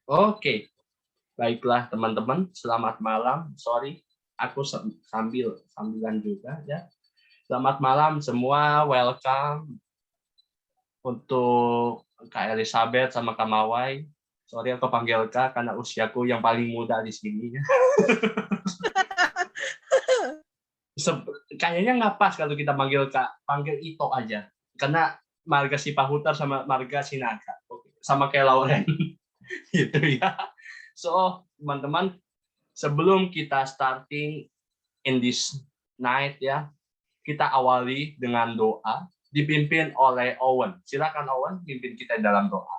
Oke, baiklah teman-teman, selamat malam. Sorry, aku sambilan juga ya. Selamat malam semua, welcome untuk Kak Elizabeth sama Kak Mawai. Sorry aku panggil Kak karena usiaku yang paling muda di sini. Kayaknya nggak pas kalau kita panggil Kak, panggil Ito aja. Karena marga Sipahutar sama marga Sinaga. Sama kayak Lauren. Gitu ya. So, teman-teman, sebelum kita starting in this night ya, kita awali dengan doa dipimpin oleh Owen. Silakan Owen pimpin kita dalam doa.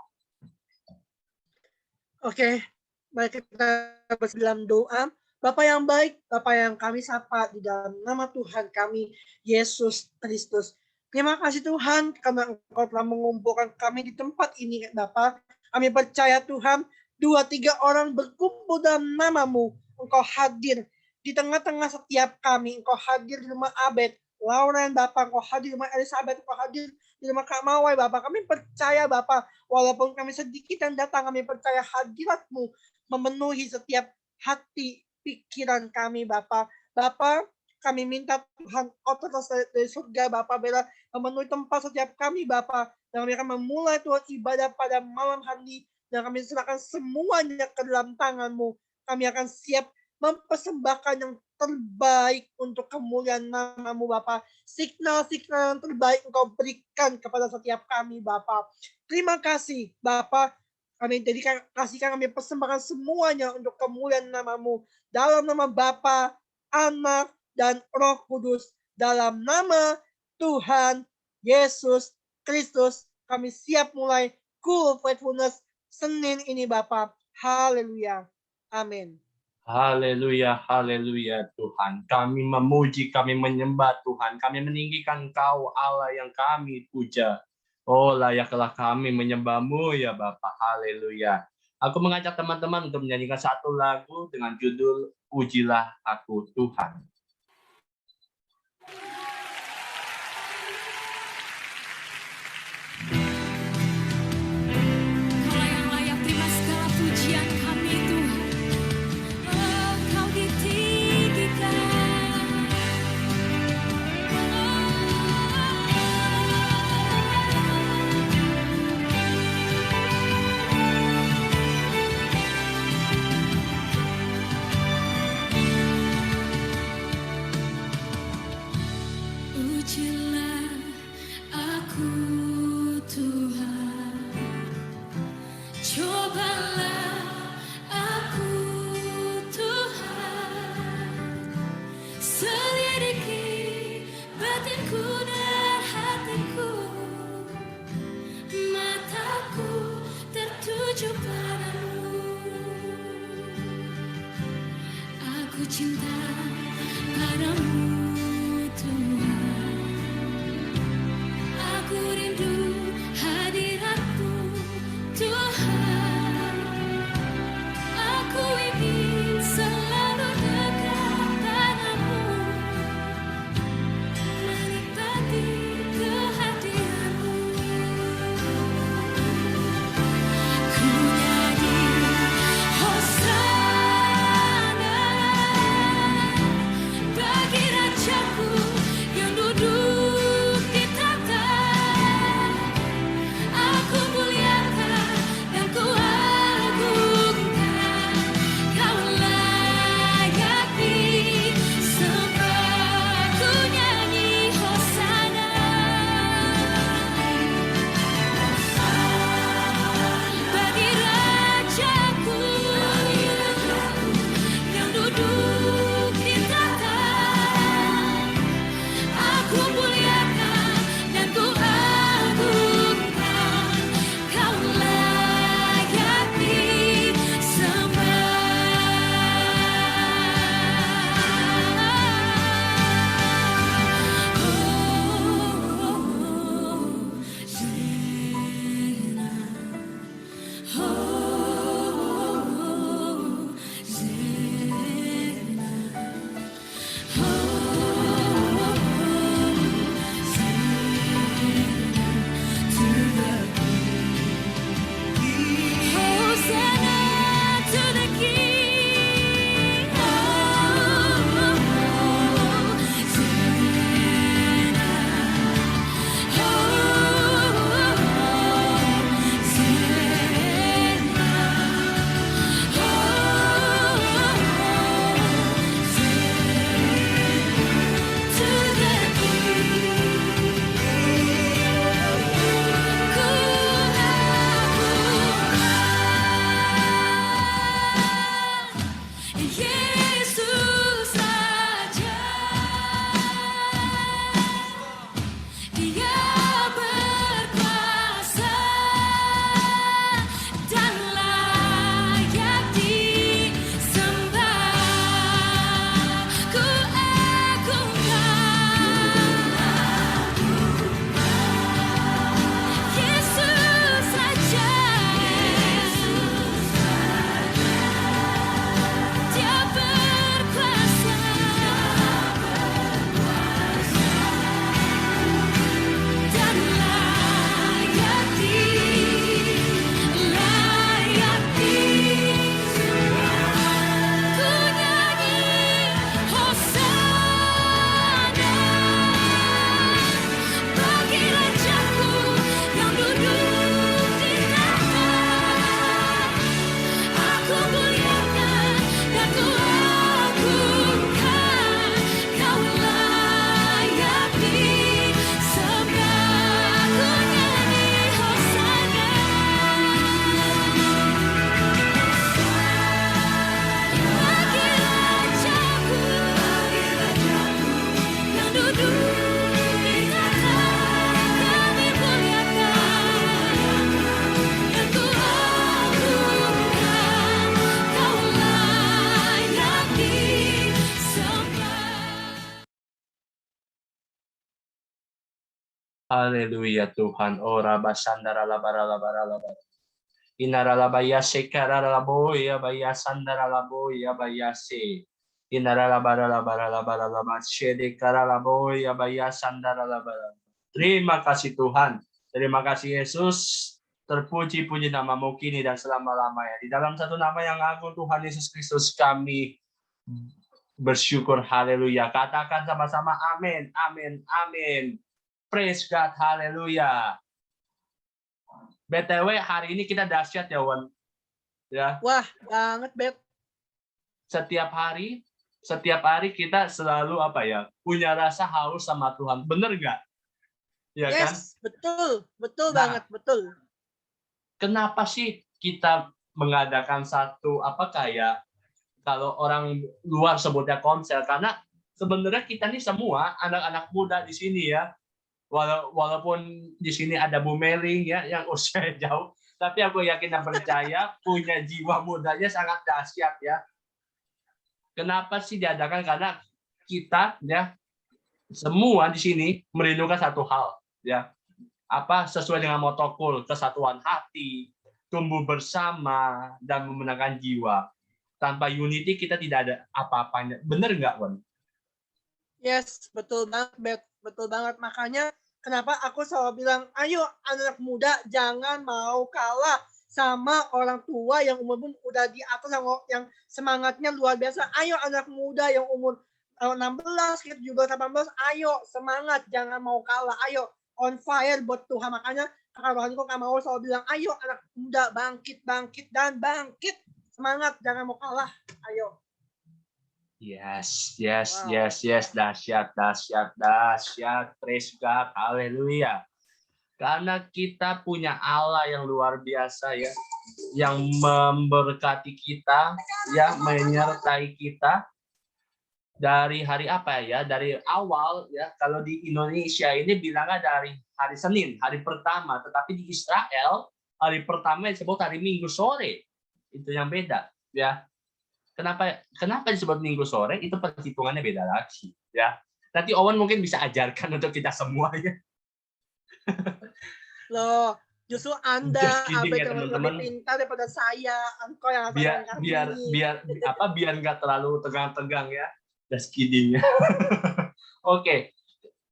Oke, mari kita dalam doa. Bapa yang baik, Bapa yang kami sapa di dalam nama Tuhan kami, Yesus Kristus. Terima kasih Tuhan karena Engkau telah mengumpulkan kami di tempat ini, Bapa. Kami percaya Tuhan, 2-3 orang berkumpul dalam nama-Mu. Engkau hadir di tengah-tengah setiap kami. Engkau hadir di rumah Abed, Lauren, Bapak. Engkau hadir di rumah Elizabeth. Engkau hadir di rumah Kak Mawai, Bapak. Kami percaya, Bapak, walaupun kami sedikit yang datang, kami percaya hadirat-Mu memenuhi setiap hati, pikiran kami, Bapak. Bapak, kami minta Tuhan otoritas dari surga, Bapak, bila memenuhi tempat setiap kami, Bapak. Dan kami akan memulai Tuhan ibadah pada malam hari, dan kami serahkan semuanya ke dalam tangan-Mu. Kami akan siap mempersembahkan yang terbaik untuk kemuliaan nama-Mu, Bapak. Signal-signal yang terbaik Engkau berikan kepada setiap kami, Bapak. Terima kasih, Bapak. Kami kasihkan, kami persembahkan semuanya untuk kemuliaan nama-Mu. Dalam nama Bapa, Anak, dan Roh Kudus. Dalam nama Tuhan Yesus Kristus, kami siap mulai Cool Faithfulness Senin ini, Bapak. Haleluya. Amin. Haleluya, haleluya Tuhan. Kami memuji, kami menyembah Tuhan. Kami meninggikan Engkau Allah yang kami puja. Oh, layaklah kami menyembah-Mu ya Bapa. Haleluya. Aku mengajak teman-teman untuk menyanyikan satu lagu dengan judul Pujilah Aku Tuhan. Aku rindu hadirat-Mu, Tuhan. Haleluya Tuhan. Ora basandara labara labara labara. Inara labaya sekara laboya baya sandara laboya baya se. Inara labara labara labara labara sedekara laboya baya sandara labara. Terima kasih Tuhan. Terima kasih Yesus. Terpuji-puji namamu kini dan selama-lamanya. Di dalam satu nama yang agung Tuhan Yesus Kristus kami bersyukur. Haleluya. Katakan sama-sama amin, amin, amin. Praise God, haleluya. BTW hari ini kita dahsyat ya Wan. Ya. Wah, banget Bet. Setiap hari kita selalu punya rasa haus sama Tuhan. Bener nggak? Ya kan? Yes, betul Nah, banget, betul. Kenapa sih kita mengadakan satu kalau orang luar sebutnya konser? Karena sebenarnya kita nih semua anak-anak muda di sini ya, walaupun di sini ada Bu Meling ya yang usia jauh, tapi aku yakin dan percaya punya jiwa mudanya sangat dahsyat ya. Kenapa sih diadakan? Karena kita ya semua di sini merindukan satu hal ya. Sesuai dengan motokul, kesatuan hati, tumbuh bersama, dan memenangkan jiwa. Tanpa unity kita tidak ada apa-apanya. Bener nggak, Wan? Yes, betul banget, Bet. Betul banget. Makanya kenapa aku selalu bilang, ayo anak muda jangan mau kalah sama orang tua yang umur pun udah di atas, yang semangatnya luar biasa. Ayo anak muda yang umur 16, 17, 18, ayo semangat, jangan mau kalah. Ayo on fire buat Tuhan. Makanya kakak rohaniku Kak Mawar selalu bilang, ayo anak muda bangkit, bangkit, dan bangkit. Semangat, jangan mau kalah. Ayo. Yes. Wow. Yes. Dahsyat. Praise God. Haleluya. Karena kita punya Allah yang luar biasa ya, yang memberkati kita, ya, menyertai kita. Dari hari dari awal ya, kalau di Indonesia ini bilangnya dari hari Senin, hari pertama, tetapi di Israel hari pertama disebut hari Minggu sore. Itu yang beda ya. Kenapa disebut Minggu sore? Itu perhitungannya beda lagi ya. Nanti Owen mungkin bisa ajarkan untuk kita semua ya. Loh, justru Anda teman-teman, lebih pintar daripada saya. Engkau yang biar nggak terlalu tegang-tegang ya. Just kidding ya. Oke.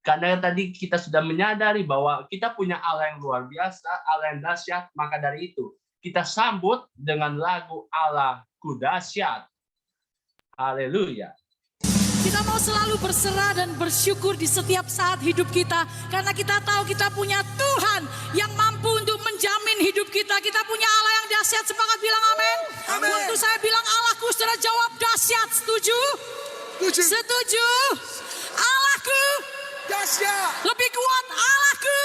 Karena tadi kita sudah menyadari bahwa kita punya Allah yang luar biasa, Allah yang dahsyat, maka dari itu kita sambut dengan lagu Allahku dahsyat. Haleluya. Kita mau selalu berserah dan bersyukur di setiap saat hidup kita. Karena kita tahu kita punya Tuhan yang mampu untuk menjamin hidup kita. Kita punya Allah yang dahsyat. Sepakat bilang amin. Waktu saya bilang Allahku sudah jawab dahsyat. Setuju? Setuju. Allahku dahsyat. Lebih kuat Allahku.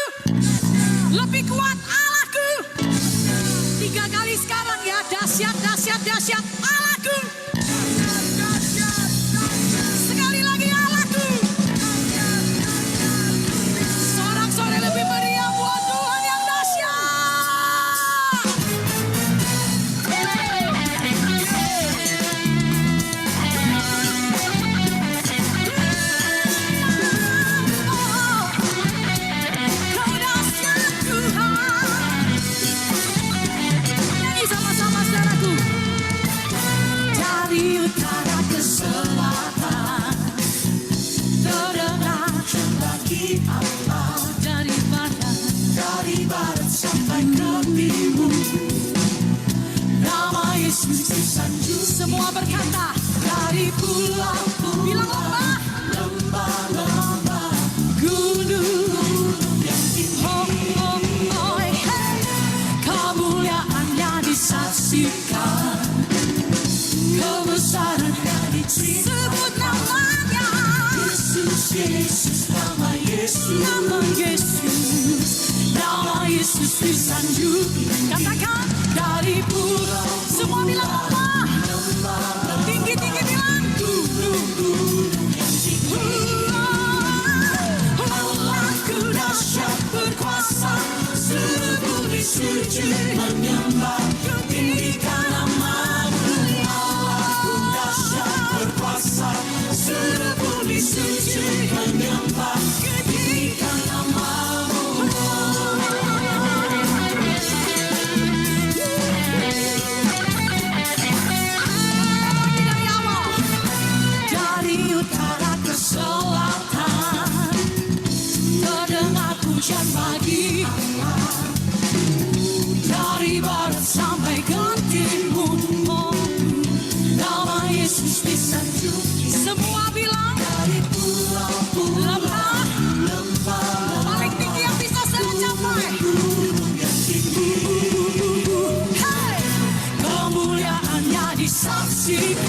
Lebih kuat Allahku. 3 kali sekarang ya. Dahsyat, dahsyat, dahsyat. Allahku. Sekali lagi Allahku. Sorak-sorai lebih meriah buat Tuhan yang dahsyat. Kau dahsyat Tuhan. Nyanyi sama-sama saudaraku. Dari utara ke selatan terdengar bagi Allah. Dari barat sampai ke timur, nama Yesus disanjung. Semua berkata dari pulau-pulau, bilang lembah, gunung yang tinggi, kemuliaannya disaksikan, kebesarannya diceritakan. Sebut namanya Yesus, nama Yesus disanjung. Katakan dari pulau, semua bilang lembah, tinggi-tinggi bilang gunung yang tinggi. Allahku dahsyat berkuasa, seluruh bumi sujud menyembah, tinggikan nama-Mu. Allahku dahsyat berkuasa, seluruh bumi sujud menyembah, tinggikan nama-Mu. sampai gantimu. Oh, nama Yesus disanjungi. Semua bilang dari pulau-pulau lembah, paling tinggi yang bisa saya capai. Hey, kemuliaannya disaksikan,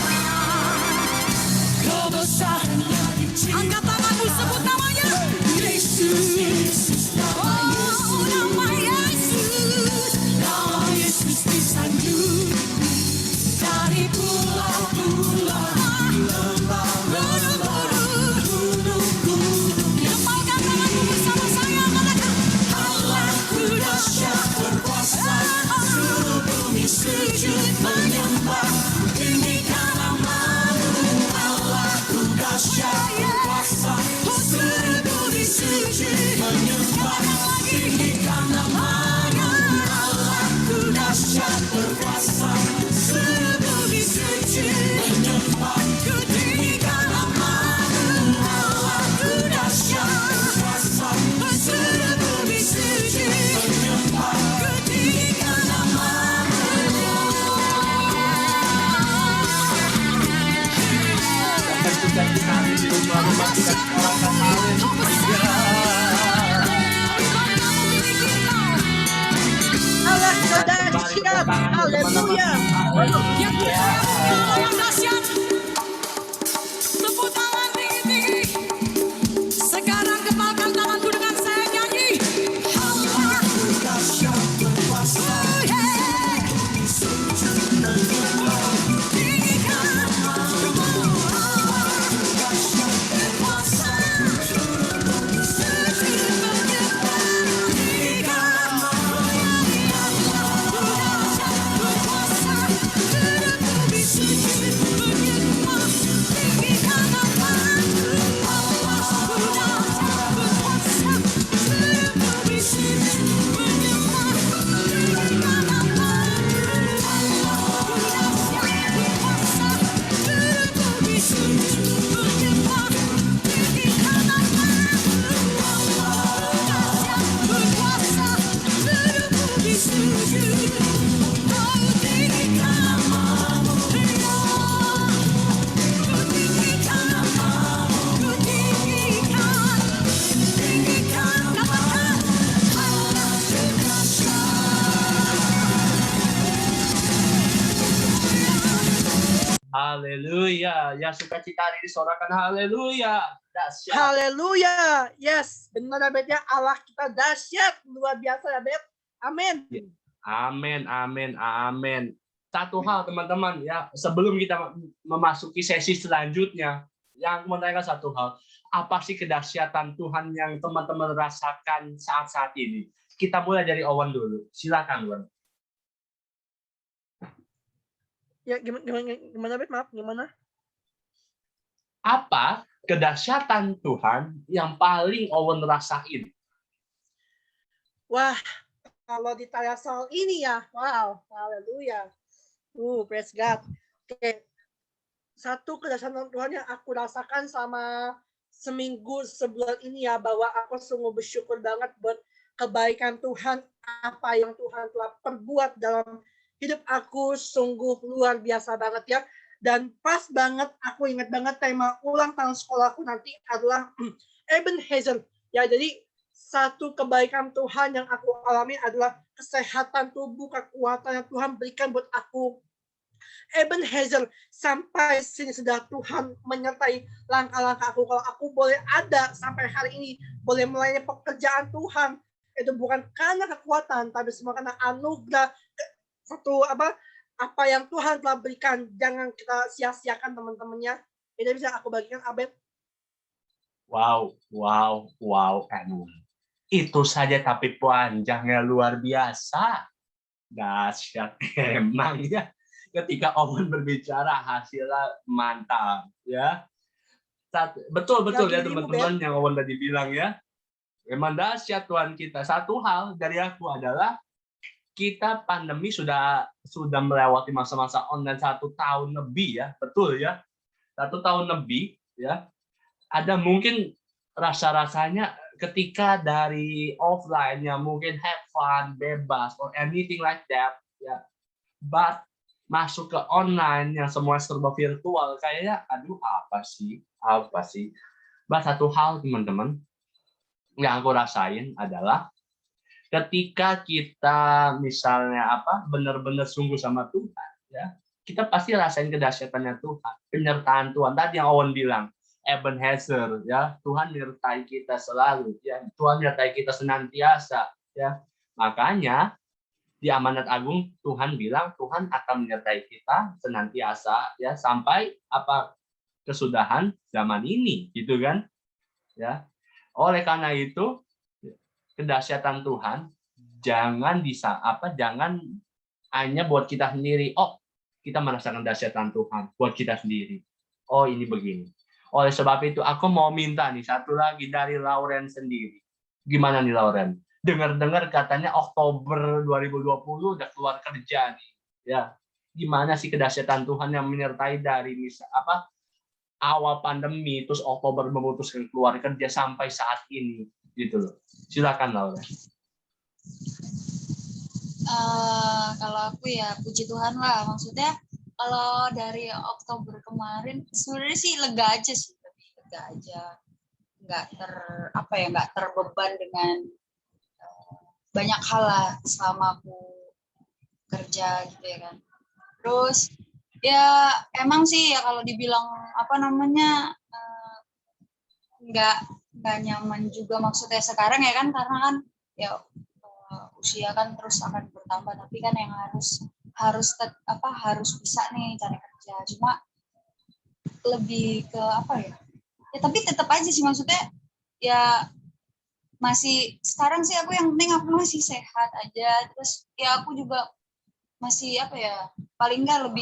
kebesarannya dicintai. Angkat tanganmu, sebut namanya Yesus. Oh, nama Yesus. Nama Yesus disanjung dari pulau-pulau lembah, gunung-gunung. Gempalkan tanganmu bersama saya, katakan Allahku dahsyat berkuasa, seluruh bumi sujud menyembah, tinggikan nama-Mu. Allahku dahsyat berkuasa, seluruh bumi sujud menyembah, tinggikan nama-Nya. Allahku dahsyat berkuasa, seluruh bumi sujud menyembah, tinggikan nama-Mu. Allahku dahsyat berkuasa, seluruh bumi sujud menyembah, tinggikan nama-Mu. Dan juga kita di rumah-rumah kita sekarang haleluya. Allah dahsyat. Haleluya. Yang percaya Allah yang dahsyat, tepuk tangan tinggi-tinggi. Sekarang gempalkan tanganku dengan saya nyanyi. Allahku dahsyat berkuasa, tinggikan nama-Mu. Allahku dahsyat berkuasa, sujud menyembah, tinggikan nama-Nya. Allahku dahsyat berkuasa, seluruh bumi sujud menyembah, tinggikan nama-Mu. Allahku dahsyat berkuasa, seluruh bumi sujud menyembah, tinggikan nama-Mu. Allahku dahsyat berkuasa, seluruh bumi sujud menyembah, tinggikan nama-Mu. Allahku dahsyat berkuasa, seluruh bumi sujud, oh tinggikan nama-Mu. Ku tinggikan nama-Mu, ku tinggikan, katakan Allahku Haleluya. Ya, sukacita hari ini sorakan haleluya. Dahsyat. Haleluya. Yes, benar ya Bet ya. Allah kita dahsyat, luar biasa ya Bet. Amin. Amin, amin, amin. Satu hal teman-teman ya, sebelum kita memasuki sesi selanjutnya, yang mau tanya satu hal, apa sih kedahsyatan Tuhan yang teman-teman rasakan saat-saat ini? Kita mulai dari Owen dulu. Silakan, Owen. Ya gimana Bet? Maaf, gimana? Apa kedahsyatan Tuhan yang paling Owen rasain? Wah, kalau ditanya soal ini ya, wow, haleluya. Praise God. Oke. Satu kedahsyatan Tuhan yang aku rasakan sama seminggu sebulan ini ya, bahwa aku sungguh bersyukur banget buat kebaikan Tuhan, apa yang Tuhan telah perbuat dalam hidup aku, sungguh luar biasa banget ya. Dan pas banget, aku ingat banget tema ulang tahun sekolahku nanti adalah Ebenezer. Ya, jadi satu kebaikan Tuhan yang aku alami adalah kesehatan tubuh, kekuatan yang Tuhan berikan buat aku. Ebenezer, sampai sini sudah Tuhan menyertai langkah-langkah aku. Kalau aku boleh ada sampai hari ini, boleh melayani pekerjaan Tuhan, itu bukan karena kekuatan, tapi semua karena anugerah. Satu apa yang Tuhan telah berikan, jangan kita sia-siakan teman-temannya. Ini bisa aku bagikan, Abed. Wow, wow, wow, Anu. Itu saja tapi panjangnya luar biasa. Dahsyat emang ya. Ketika Owen berbicara hasilnya mantap ya. Betul ya teman-teman yang Owen tadi bilang ya. Memang dahsyat Tuhan kita. Satu hal dari aku adalah kita pandemi sudah melewati masa-masa online 1 tahun lebih ya, betul ya, 1 tahun lebih ya. Ada mungkin rasa-rasanya ketika dari offline-nya mungkin have fun, bebas or anything like that ya. But masuk ke online yang semua serba virtual, kayaknya aduh apa sih? But satu hal teman-teman yang aku rasain adalah ketika kita misalnya benar-benar sungguh sama Tuhan, ya kita pasti rasain kedahsyatannya Tuhan, penyertaan Tuhan. Tadi yang Owen bilang, Ebenezer, ya Tuhan menyertai kita selalu, ya Tuhan menyertai kita senantiasa, ya makanya di Amanat Agung Tuhan bilang Tuhan akan menyertai kita senantiasa, ya sampai kesudahan zaman ini, gitu kan? Ya, oleh karena itu kedahsyatan Tuhan jangan jangan hanya buat kita sendiri. Oh, kita merasakan kedahsyatan Tuhan buat kita sendiri. Oh, ini begini. Oleh sebab itu aku mau minta nih satu lagi dari Lauren sendiri. Gimana nih Lauren? Dengar-dengar katanya Oktober 2020 udah keluar kerja nih. Ya. Gimana sih kedahsyatan Tuhan yang menyertai dari awal pandemi terus Oktober memutuskan keluar kerja sampai saat ini gitu loh. Silakan Laura. Kalau aku ya puji Tuhan lah, maksudnya kalau dari Oktober kemarin sebenarnya sih lega aja sih, lebih lega aja, nggak terbeban dengan banyak hal lah selama aku kerja gitu ya kan. Terus ya emang sih ya kalau dibilang nggak nyaman juga maksudnya sekarang ya kan, karena kan ya usia kan terus akan bertambah, tapi kan yang harus bisa nih cari kerja. Cuma lebih ke ya tapi tetap aja sih, maksudnya ya masih sekarang sih aku yang penting aku masih sehat aja. Terus ya aku juga masih paling nggak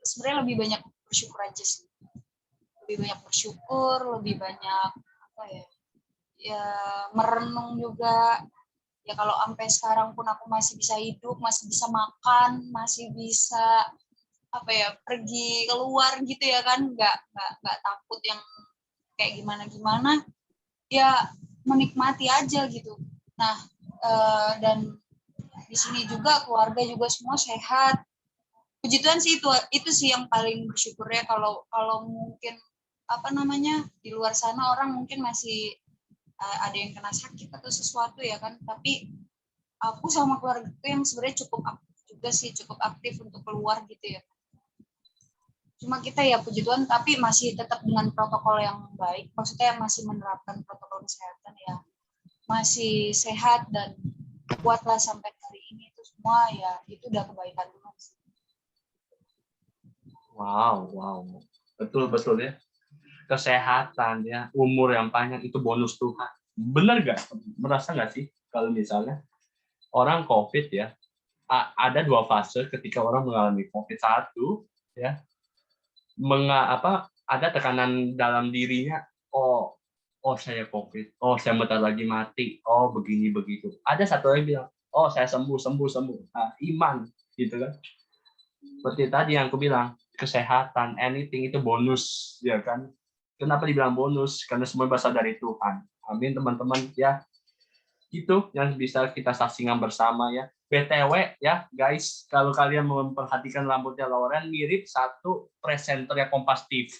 sebenarnya lebih banyak bersyukur aja sih, lebih banyak bersyukur, lebih banyak ya merenung juga. Ya kalau sampai sekarang pun aku masih bisa hidup, masih bisa makan, masih bisa pergi keluar gitu ya kan, nggak takut yang kayak gimana ya, menikmati aja gitu. Nah dan di sini juga keluarga juga semua sehat, puji Tuhan sih. Itu sih yang paling bersyukurnya. Kalau mungkin di luar sana orang mungkin masih ada yang kena sakit atau sesuatu ya kan, tapi aku sama keluarga itu yang sebenarnya cukup aktif untuk keluar gitu ya. Cuma kita ya puji Tuhan tapi masih tetap dengan protokol yang baik, maksudnya masih menerapkan protokol kesehatan ya, masih sehat dan kuatlah sampai hari ini. Itu semua ya itu udah kebaikan Tuhan sih. Wow, betul ya. Kesehatan ya, umur yang panjang itu bonus Tuhan. Benar nggak? Merasa nggak sih kalau misalnya orang COVID ya, ada dua fase ketika orang mengalami COVID. Satu ya, ada tekanan dalam dirinya. Oh saya COVID. Oh saya bentar lagi mati. Oh begini begitu. Ada satu lagi bilang, oh saya sembuh. Nah, iman gitu kan. Seperti tadi yang aku bilang, kesehatan, anything itu bonus ya kan. Kenapa dibilang bonus? Karena semua berasal dari Tuhan. Amin teman-teman ya. Itu yang bisa kita saksikan bersama ya. BTW ya guys, kalau kalian memperhatikan rambutnya Lauren mirip satu presenternya Kompas TV.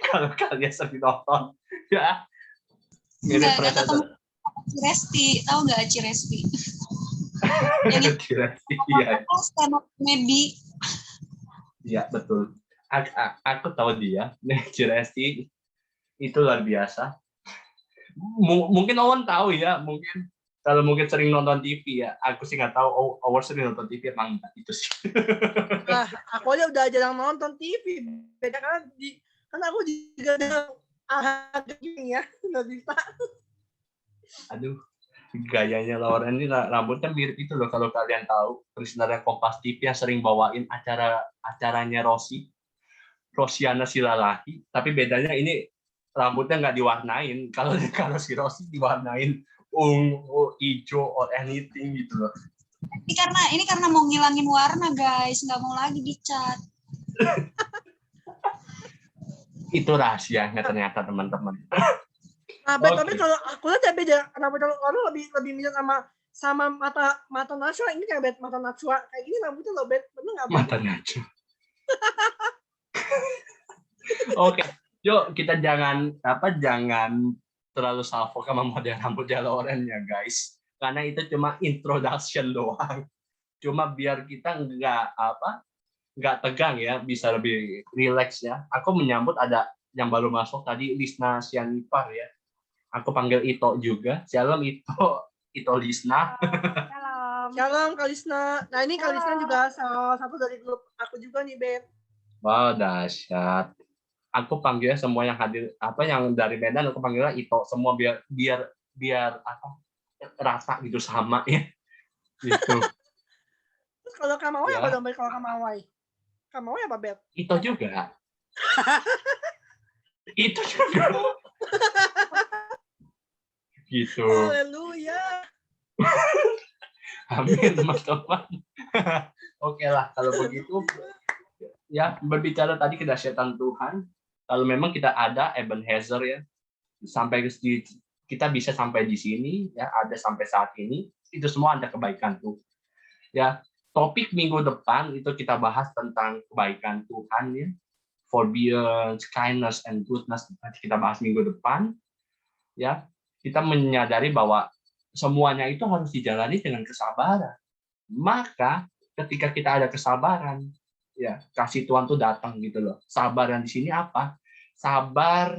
Kalau kalian sering nonton ya. Mirip presenter. Ciresti, tahu nggak Ciresti? Ciresti ya. Maybe. Iya betul. Aku tahu dia, Ciresti itu luar biasa. Mungkin Owen tahu ya, kalau mungkin sering nonton TV ya. Aku sih nggak tahu Owen sering nonton TV emang enggak itu sih. Nah, aku aja udah jarang nonton TV. Beda kan aku juga ada gini ya, nggak bisa. Aduh, gayanya Lauren ini rambutnya mirip itu loh kalau kalian tahu. Presenter Kompas TV yang sering bawain acaranya Rosiana Silalahi, tapi bedanya ini rambutnya nggak diwarnain. Kalau si Rosi diwarnain ungu, hijau, or anything gitu loh. Ini karena mau ngilangin warna guys, nggak mau lagi dicat. Itu rahasianya ternyata teman-teman. Nah, tapi kalau aku lihat beda. Rambut orang lebih mirip sama mata Najwa. Ini kayak mata Najwa kayak gini rambutnya loh, bener nggak Mata Mata najwa. Oke, yuk kita jangan terlalu salfok sama model rambutnya Lauren ya guys. Karena itu cuma introduction doang. Cuma biar kita nggak tegang ya, bisa lebih relax ya. Aku menyambut ada yang baru masuk tadi, Lisna Sianipar ya. Aku panggil Ito juga. Shalom Ito Lisna. Shalom. Shalom Kalisna. Nah ini Kalisna juga salah satu dari grup aku juga nih, Beb. Wow, dahsyat. Aku panggilnya semua yang hadir yang dari Medan aku panggilnya Ito semua biar rasa gitu sama ya. Gitu. Terus kalau Kamawai Ya. apa dong, Beb? Kalau Kamawai? Kamawai apa, Beb? Ito juga. Itu juga. Gitu. Haleluya. Amin, teman-teman. Oke lah, kalau begitu ya berbicara tadi kedahsyatan Tuhan. Kalau memang kita ada Ebenezer ya, kita bisa sampai di sini ya, ada sampai saat ini, itu semua ada kebaikan Tuhan. Ya, topik minggu depan itu kita bahas tentang kebaikan Tuhan ya, forbearance, kindness, and goodness. Nanti kita bahas minggu depan. Ya, kita menyadari bahwa semuanya itu harus dijalani dengan kesabaran. Maka ketika kita ada kesabaran, ya kasih Tuhan tuh datang gitu loh. Sabar yang di sini apa? Sabar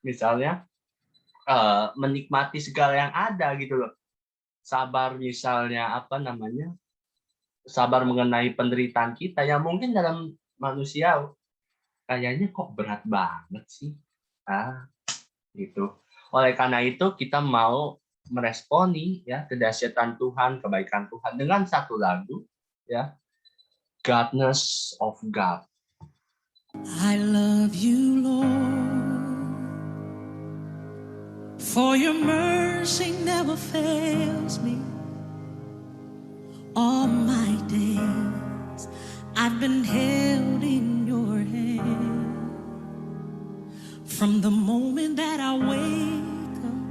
misalnya menikmati segala yang ada gitu loh. Sabar misalnya sabar mengenai penderitaan kita yang mungkin dalam manusia kayaknya kok berat banget sih. Gitu. Oleh karena itu kita mau meresponi ya kedahsyatan Tuhan, kebaikan Tuhan dengan satu lagu ya, Godness of God. I love you, Lord, for your mercy never fails me. All my days I've been held in your hand. From the moment that I wake up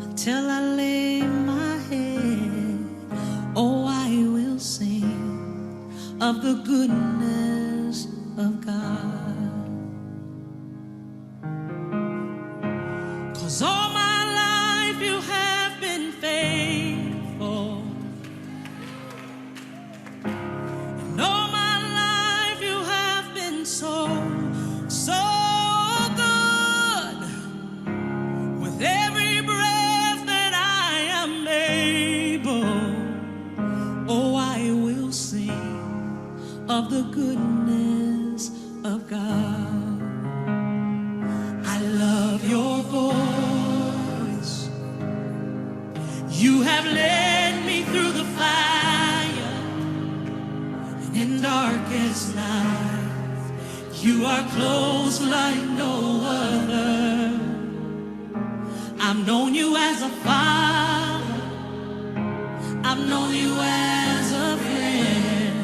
until I lay my head, oh, I will sing of the goodness of God. 'Cause all my life you have been faithful, and all my life you have been so good. With every breath that I am able, oh, I will sing of the goodness of God. I love your voice. You have led me through the fire, and in darkest night, you are close like no other. I've known you as a father, I've known you as a friend,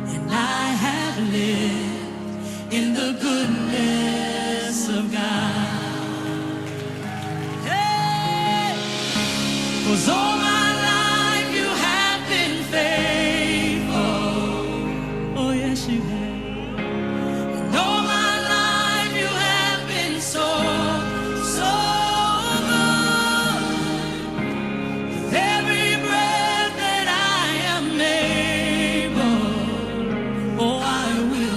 and I have lived in the goodness of God. Hey! 'Cause all my life you have been faithful. Oh yes you have. And all my life you have been so good. With every breath that I am able, oh, I will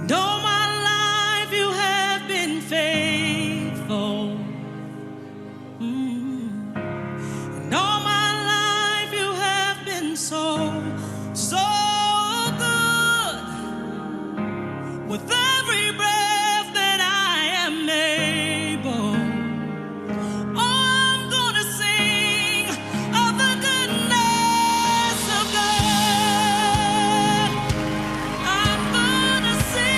And all my life you have been faithful. And all my life you have been so, so good. With every breath that I am able, I'm gonna sing of the goodness of God. I'm gonna sing.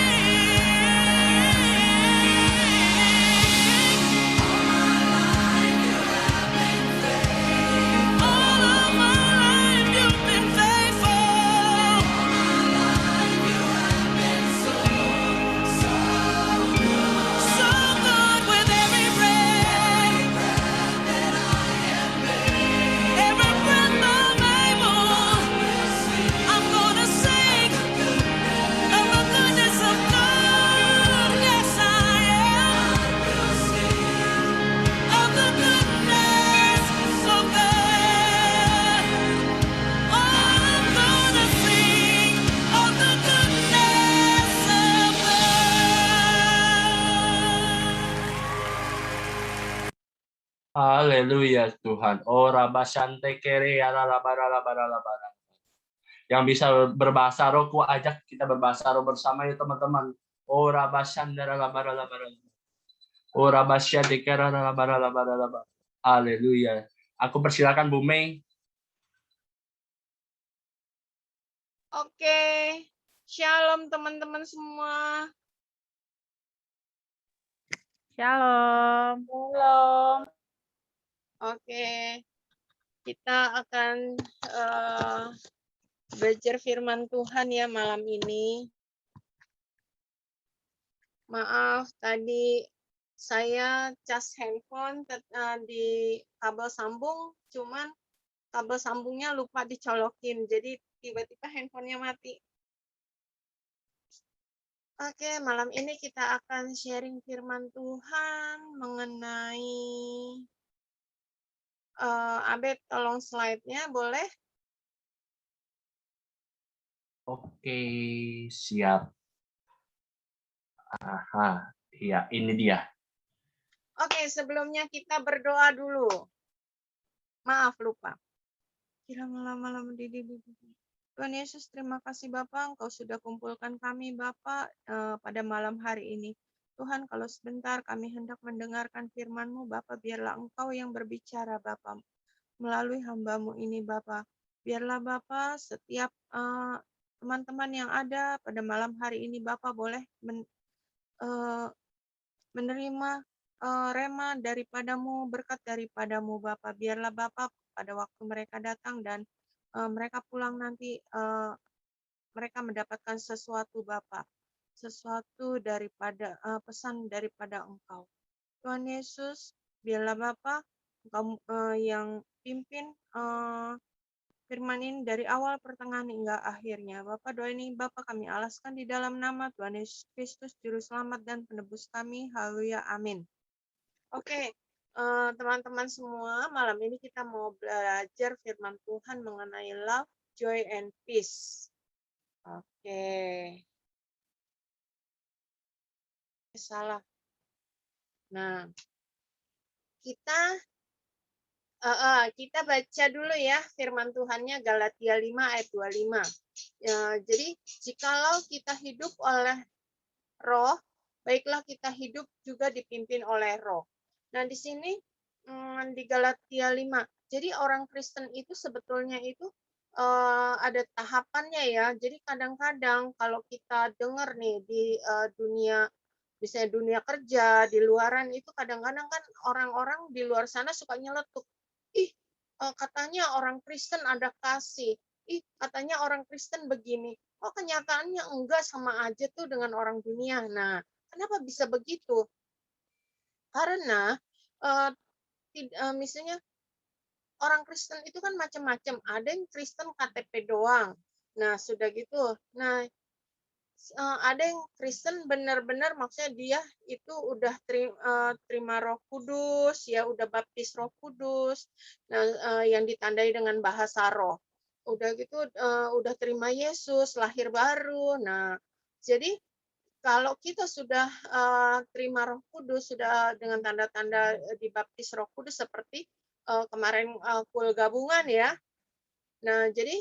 All of my life you've been faithful. So good with every breath I'm able. I'm gonna sing of the goodness of God. Yes, I am. Of the goodness of God. Oh, I'm gonna sing of the goodness of God. Haleluya Tuhan. Ora basante kere bara. Yang bisa berbahasa roh, ku ajak kita berbahasa roh bersama ya teman-teman. Ora basandara bara. Ora basyate kere bara. Haleluya. Aku persilakan Bu Mei. Oke, shalom teman-teman semua. Shalom. Shalom. Oke, kita akan belajar firman Tuhan ya malam ini. Maaf, tadi saya cas handphone di kabel sambung, cuman kabel sambungnya lupa dicolokin, jadi tiba-tiba handphonenya mati. Oke, malam ini kita akan sharing firman Tuhan mengenai Abed, tolong slide-nya boleh? Oke, siap. Aha, iya ini dia. Oke, sebelumnya kita berdoa dulu. Maaf, lupa. Kira lama-lama di. Tuhan Yesus, terima kasih Bapak, Engkau sudah kumpulkan kami Bapak pada malam hari ini. Tuhan, kalau sebentar kami hendak mendengarkan firman-Mu, Bapak, biarlah Engkau yang berbicara Bapak melalui hamba-Mu ini Bapak. Biarlah Bapak setiap teman-teman yang ada pada malam hari ini Bapak boleh menerima rema daripadamu, berkat daripadamu Bapak. Biarlah Bapak pada waktu mereka datang dan mereka pulang nanti mereka mendapatkan sesuatu Bapak, sesuatu daripada pesan daripada Engkau. Tuhan Yesus, biarlah Bapak Engkau yang pimpin firman ini dari awal pertengahan hingga akhirnya. Bapak, doa ini Bapak kami alaskan di dalam nama Tuhan Yesus Kristus, Juru Selamat dan Penebus kami. Haleluya, amin. Oke, teman-teman semua, malam ini kita mau belajar firman Tuhan mengenai love, joy, and peace. Oke. Salah. Nah, kita baca dulu ya firman Tuhannya Galatia 5 ayat 25. Jadi, jikalau kita hidup oleh roh, baiklah kita hidup juga dipimpin oleh roh. Nah, di sini di Galatia 5. Jadi orang Kristen itu sebetulnya itu ada tahapannya ya. Jadi kadang-kadang kalau kita dengar nih di dunia, misalnya dunia kerja, di luaran itu kadang-kadang kan orang-orang di luar sana suka nyeletuk. Ih, katanya orang Kristen ada kasih. Ih, katanya orang Kristen begini. Oh, kenyataannya enggak, sama aja tuh dengan orang dunia. Nah, kenapa bisa begitu? Karena misalnya orang Kristen itu kan macam-macam. Ada yang Kristen KTP doang. Nah, sudah gitu. Nah, ada yang Kristen benar-benar maksudnya dia itu udah terima Roh Kudus, ya udah baptis Roh Kudus. Nah, yang ditandai dengan bahasa roh. Udah gitu udah terima Yesus, lahir baru. Nah, jadi kalau kita sudah terima Roh Kudus, sudah dengan tanda-tanda dibaptis Roh Kudus seperti kemarin kul gabungan ya. Nah, jadi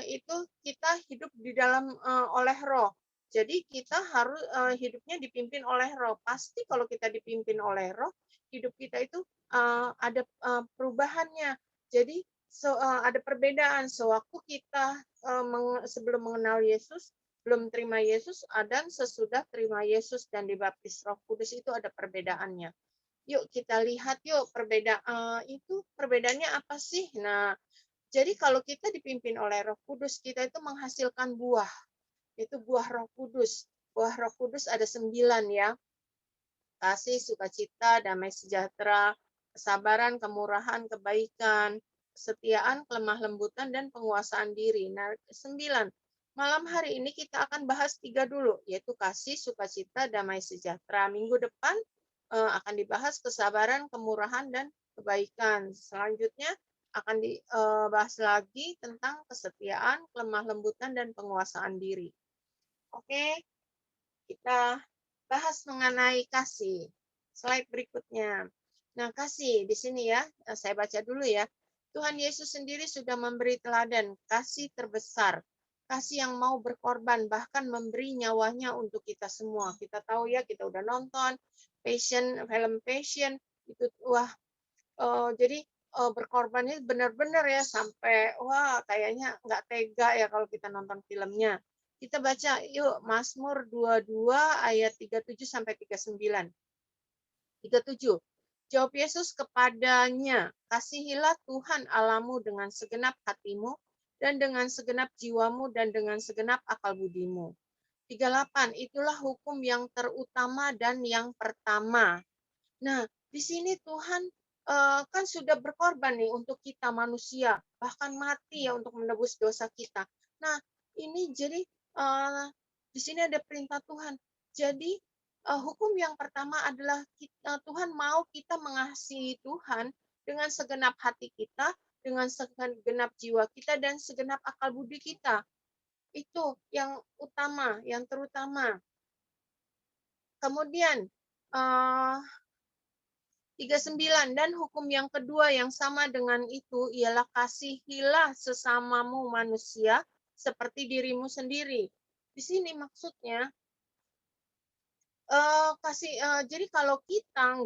itu kita hidup di dalam oleh Roh. Jadi kita harus hidupnya dipimpin oleh Roh. Pasti kalau kita dipimpin oleh Roh, hidup kita itu ada perubahannya. Jadi ada perbedaan. Sewaktu kita sebelum mengenal Yesus, belum terima Yesus, dan sesudah terima Yesus dan dibaptis Roh Kudus itu ada perbedaannya. Yuk kita lihat yuk perbedaan itu perbedaannya apa sih? Nah, jadi kalau kita dipimpin oleh Roh Kudus, kita itu menghasilkan buah. Itu buah Roh Kudus. Buah Roh Kudus ada 9 ya. Kasih, sukacita, damai sejahtera, kesabaran, kemurahan, kebaikan, kesetiaan, kelemah lembutan, dan penguasaan diri. Nah, 9. Malam hari ini kita akan bahas 3 dulu, yaitu kasih, sukacita, damai sejahtera. Minggu depan akan dibahas kesabaran, kemurahan, dan kebaikan. Selanjutnya akan dibahas lagi tentang kesetiaan, kelemah lembutan, dan penguasaan diri. Oke, kita bahas mengenai kasih. Slide berikutnya. Nah, kasih di sini ya, saya baca dulu ya. Tuhan Yesus sendiri sudah memberi teladan kasih terbesar, kasih yang mau berkorban, bahkan memberi nyawanya untuk kita semua. Kita tahu ya, kita udah nonton film Passion itu, wah, jadi berkorbannya benar-benar ya sampai wah kayaknya nggak tega ya kalau kita nonton filmnya. Kita baca yuk Mazmur 22 ayat 37 sampai 39. 37. Jawab Yesus kepadanya, kasihilah Tuhan Allahmu dengan segenap hatimu dan dengan segenap jiwamu dan dengan segenap akal budimu. 38. Itulah hukum yang terutama dan yang pertama. Nah, di sini Tuhan kan sudah berkorban nih untuk kita manusia, bahkan mati ya untuk menebus dosa kita. Nah, ini jadi di sini ada perintah Tuhan. Jadi hukum yang pertama adalah Tuhan mau kita mengasihi Tuhan dengan segenap hati kita, dengan segenap jiwa kita dan segenap akal budi kita. Itu yang utama, yang terutama. Kemudian 39, dan hukum yang kedua yang sama dengan itu ialah kasihilah sesamamu manusia seperti dirimu sendiri. Di sini maksudnya jadi kalau kita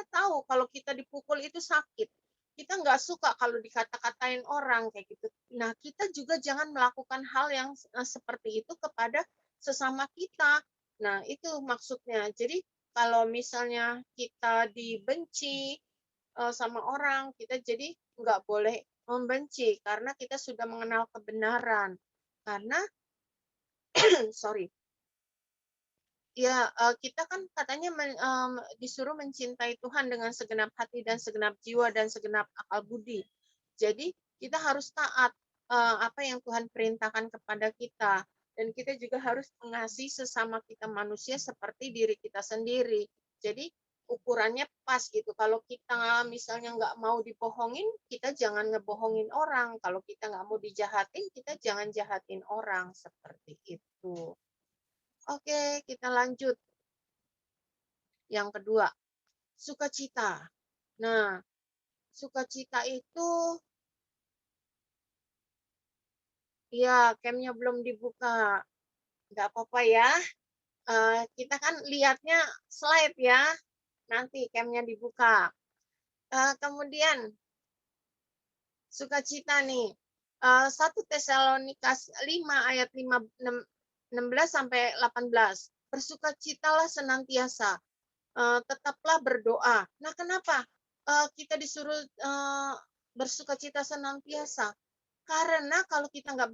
tahu kalau kita dipukul itu sakit. Kita nggak suka kalau dikata-katain orang kayak gitu. Nah, kita juga jangan melakukan hal yang seperti itu kepada sesama kita. Nah, itu maksudnya. Jadi kalau misalnya kita dibenci sama orang, kita jadi nggak boleh membenci karena kita sudah mengenal kebenaran. Karena, sorry, ya kita kan katanya disuruh mencintai Tuhan dengan segenap hati dan segenap jiwa dan segenap akal budi. Jadi kita harus taat apa yang Tuhan perintahkan kepada kita. Dan kita juga harus mengasihi sesama kita manusia seperti diri kita sendiri. Jadi ukurannya pas gitu. Kalau kita misalnya nggak mau dibohongin, kita jangan ngebohongin orang. Kalau kita nggak mau dijahatin, kita jangan jahatin orang. Seperti itu. Oke, kita lanjut. Yang kedua, sukacita. Nah, sukacita itu, ya, campnya belum dibuka. Nggak apa-apa ya. Kita kan lihatnya slide ya. Nanti campnya dibuka. Kemudian, sukacita nih. 1 Tesalonika 5 ayat 16 sampai 18. Bersukacitalah senantiasa. Tetaplah berdoa. Nah, kenapa kita disuruh bersukacita senantiasa? Karena kalau kita nggak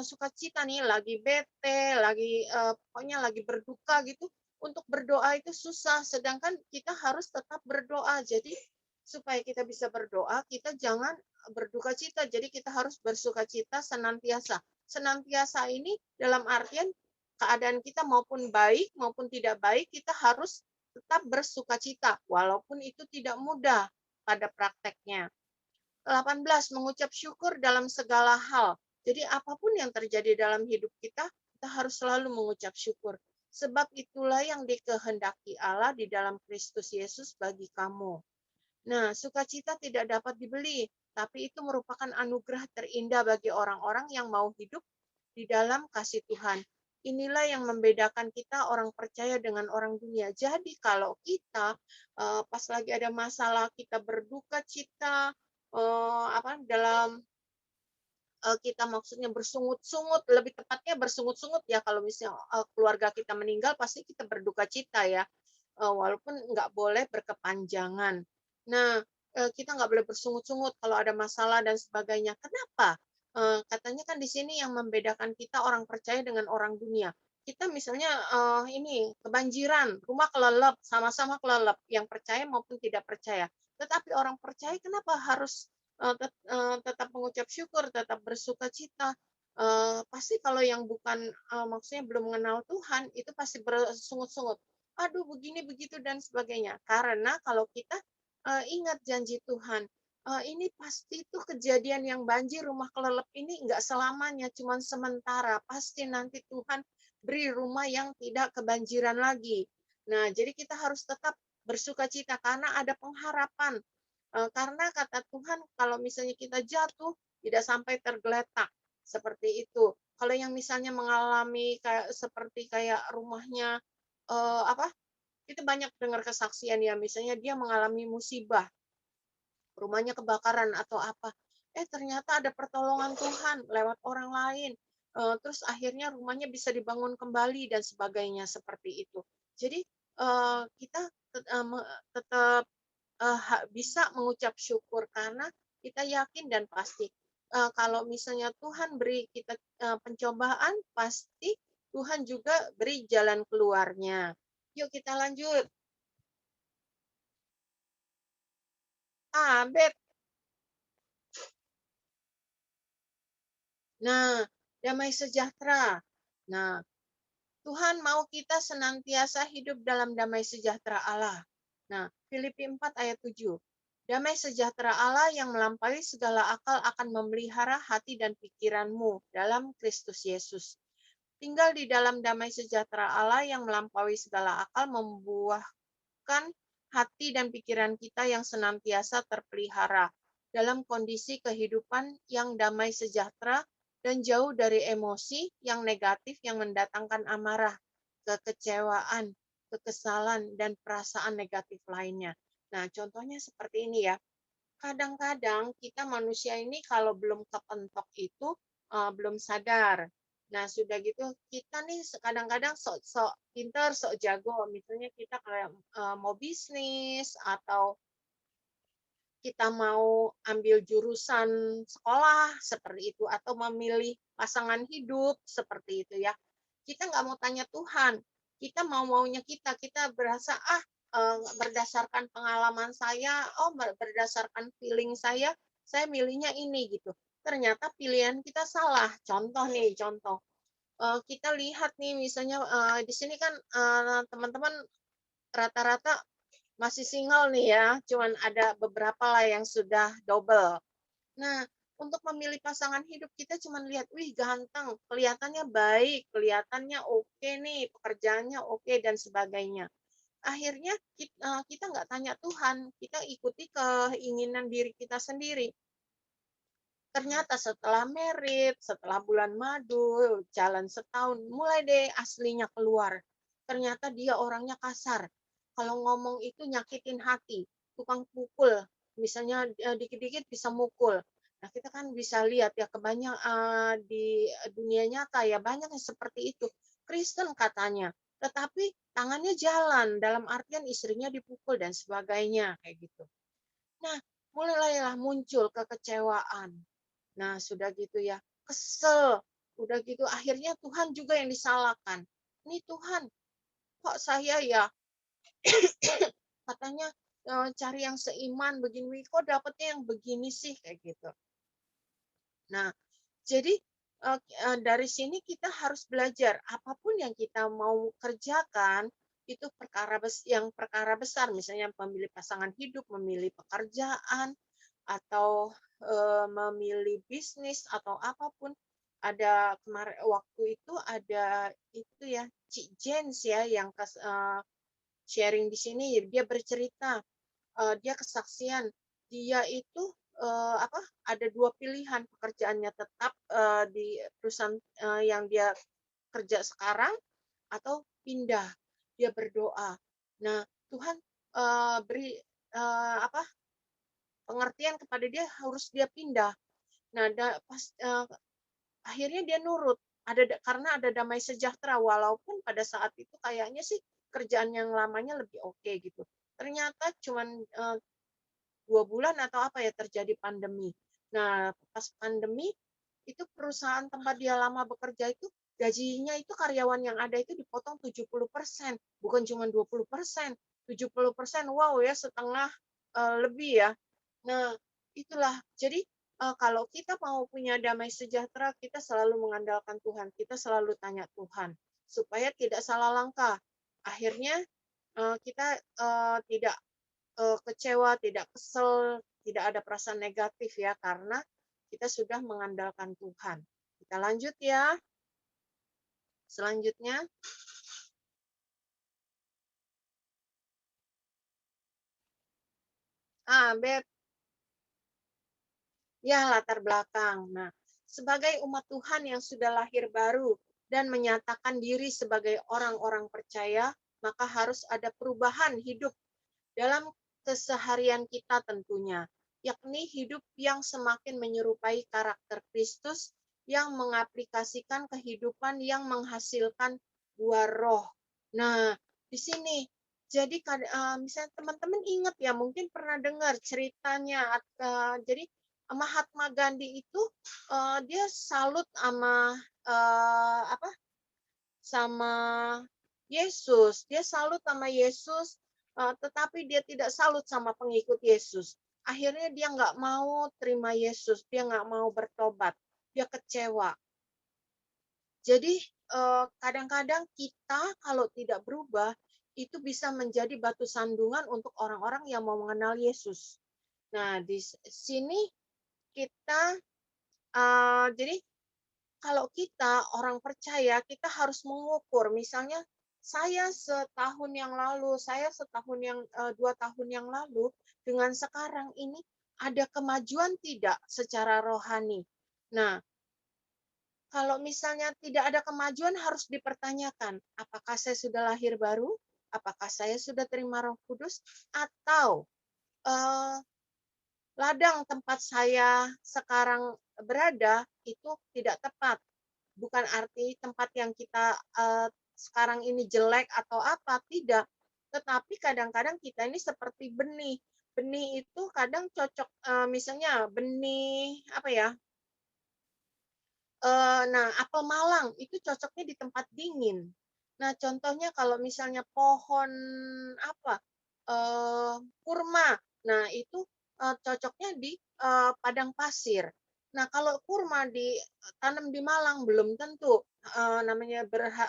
sukacita nih, lagi bete, lagi pokoknya lagi berduka gitu, untuk berdoa itu susah. Sedangkan kita harus tetap berdoa. Jadi supaya kita bisa berdoa, kita jangan berduka cita. Jadi kita harus bersukacita senantiasa. Senantiasa ini dalam artian keadaan kita maupun baik maupun tidak baik, kita harus tetap bersukacita, walaupun itu tidak mudah pada prakteknya. 18, mengucap syukur dalam segala hal. Jadi apapun yang terjadi dalam hidup kita, kita harus selalu mengucap syukur. Sebab itulah yang dikehendaki Allah di dalam Kristus Yesus bagi kamu. Nah, sukacita tidak dapat dibeli, tapi itu merupakan anugerah terindah bagi orang-orang yang mau hidup di dalam kasih Tuhan. Inilah yang membedakan kita orang percaya dengan orang dunia. Jadi kalau kita pas lagi ada masalah, kita berduka cita, dalam kita maksudnya bersungut-sungut, lebih tepatnya bersungut-sungut ya, kalau misalnya keluarga kita meninggal pasti kita berduka cita ya, walaupun nggak boleh berkepanjangan. Nah, kita nggak boleh bersungut-sungut kalau ada masalah dan sebagainya. Kenapa? Katanya kan di sini yang membedakan kita orang percaya dengan orang dunia. Kita misalnya ini kebanjiran, rumah kelelep, sama-sama kelelep, yang percaya maupun tidak percaya. Tetapi orang percaya kenapa harus tetap mengucap syukur, tetap bersuka cita? Pasti kalau yang bukan maksudnya belum mengenal Tuhan itu pasti bersungut-sungut. Aduh begini begitu dan sebagainya. Karena kalau kita ingat janji Tuhan, ini pasti itu kejadian yang banjir rumah kelelep ini nggak selamanya, cuman sementara. Pasti nanti Tuhan beri rumah yang tidak kebanjiran lagi. Nah, jadi kita harus tetap bersuka cita karena ada pengharapan. Karena kata Tuhan, kalau misalnya kita jatuh, tidak sampai tergeletak. Seperti itu. Kalau yang misalnya mengalami kayak rumahnya kita banyak dengar kesaksian ya, misalnya dia mengalami musibah, rumahnya kebakaran atau apa. Ternyata ada pertolongan Tuhan lewat orang lain. Terus akhirnya rumahnya bisa dibangun kembali dan sebagainya seperti itu. Jadi kita tetap bisa mengucap syukur karena kita yakin dan pasti kalau misalnya Tuhan beri kita pencobaan, pasti Tuhan juga beri jalan keluarnya. Yuk kita lanjut. Bet. Nah, damai sejahtera. Nah, Tuhan mau kita senantiasa hidup dalam damai sejahtera Allah. Nah, Filipi 4 ayat 7. Damai sejahtera Allah yang melampaui segala akal akan memelihara hati dan pikiranmu dalam Kristus Yesus. Tinggal di dalam damai sejahtera Allah yang melampaui segala akal membuahkan hati dan pikiran kita yang senantiasa terpelihara dalam kondisi kehidupan yang damai sejahtera dan jauh dari emosi yang negatif yang mendatangkan amarah, kekecewaan, kekesalan, dan perasaan negatif lainnya. Nah, contohnya seperti ini ya. Kadang-kadang kita manusia ini kalau belum kepentok itu belum sadar. Nah, sudah gitu kita nih kadang-kadang sok-sok pintar, sok jago. Misalnya kita kayak mau bisnis atau kita mau ambil jurusan sekolah seperti itu atau memilih pasangan hidup seperti itu ya. Kita nggak mau tanya Tuhan, kita maunya kita berasa berdasarkan pengalaman saya, berdasarkan feeling saya milihnya ini gitu. Ternyata pilihan kita salah. Contoh kita lihat nih misalnya di sini kan teman-teman rata-rata masih single nih ya, cuman ada beberapa lah yang sudah double. Nah, untuk memilih pasangan hidup kita cuma lihat, wih ganteng, kelihatannya baik, kelihatannya oke nih, pekerjaannya oke dan sebagainya. Akhirnya kita nggak tanya Tuhan, kita ikuti keinginan diri kita sendiri. Ternyata setelah merit, setelah bulan madu, jalan setahun, mulai deh aslinya keluar. Ternyata dia orangnya kasar. Kalau ngomong itu nyakitin hati, tukang pukul, misalnya dikit-dikit bisa mukul. Nah, kita kan bisa lihat ya kebanyakan di dunia nyata ya banyak yang seperti itu. Kristen katanya, tetapi tangannya jalan dalam artian istrinya dipukul dan sebagainya kayak gitu. Nah, mulailah muncul kekecewaan. Nah, sudah gitu ya, kesel. Udah gitu akhirnya Tuhan juga yang disalahkan. Ini Tuhan, kok saya ya katanya cari yang seiman begini, kok dapetnya yang begini sih kayak gitu. Nah, jadi dari sini kita harus belajar apapun yang kita mau kerjakan itu perkara besar, misalnya memilih pasangan hidup, memilih pekerjaan, atau memilih bisnis atau apapun, ada kemarin waktu itu ada itu ya Cik Jens ya yang sharing di sini. Dia bercerita, dia kesaksian, dia itu apa, ada 2 pilihan, pekerjaannya tetap di perusahaan yang dia kerja sekarang atau pindah. Dia berdoa. Nah, Tuhan beri apa, pengertian kepada dia harus dia pindah. Nah, pas akhirnya dia nurut. Karena ada damai sejahtera, walaupun pada saat itu kayaknya sih kerjaan yang lamanya lebih oke gitu. Ternyata cuman 2 bulan atau apa ya terjadi pandemi. Nah, pas pandemi itu perusahaan tempat dia lama bekerja itu gajinya itu karyawan yang ada itu dipotong 70%, bukan cuma 20%, 70%. Wow ya, setengah lebih ya. Nah, itulah. Jadi kalau kita mau punya damai sejahtera, kita selalu mengandalkan Tuhan. Kita selalu tanya Tuhan supaya tidak salah langkah. Akhirnya kita tidak kecewa, tidak kesel, tidak ada perasaan negatif ya karena kita sudah mengandalkan Tuhan. Kita lanjut ya. Selanjutnya, Beb, ya latar belakang. Nah, sebagai umat Tuhan yang sudah lahir baru dan menyatakan diri sebagai orang-orang percaya, maka harus ada perubahan hidup dalam keseharian kita tentunya, yakni hidup yang semakin menyerupai karakter Kristus yang mengaplikasikan kehidupan yang menghasilkan buah roh. Nah, di sini jadi misalnya teman-teman ingat ya, mungkin pernah dengar ceritanya. Jadi Mahatma Gandhi itu dia salut sama apa? Sama Yesus. Dia salut sama Yesus, tetapi dia tidak salut sama pengikut Yesus. Akhirnya dia nggak mau terima Yesus, dia nggak mau bertobat, dia kecewa. Jadi kadang-kadang kita kalau tidak berubah, itu bisa menjadi batu sandungan untuk orang-orang yang mau mengenal Yesus. Nah, di sini kita, jadi kalau kita orang percaya, kita harus mengukur. Misalnya, saya setahun yang lalu, saya 2 tahun yang lalu, dengan sekarang ini, ada kemajuan tidak secara rohani? Nah, kalau misalnya tidak ada kemajuan harus dipertanyakan, apakah saya sudah lahir baru? Apakah saya sudah terima Roh Kudus? Atau ladang tempat saya sekarang berada itu tidak tepat. Bukan arti tempat yang kita sekarang ini jelek atau apa, tidak. Tetapi kadang-kadang kita ini seperti benih. Benih itu kadang cocok, misalnya benih apa ya? Nah, apel Malang itu cocoknya di tempat dingin. Nah, contohnya kalau misalnya pohon apa, kurma, nah itu cocoknya di padang pasir. Nah, kalau kurma ditanam di Malang belum tentu namanya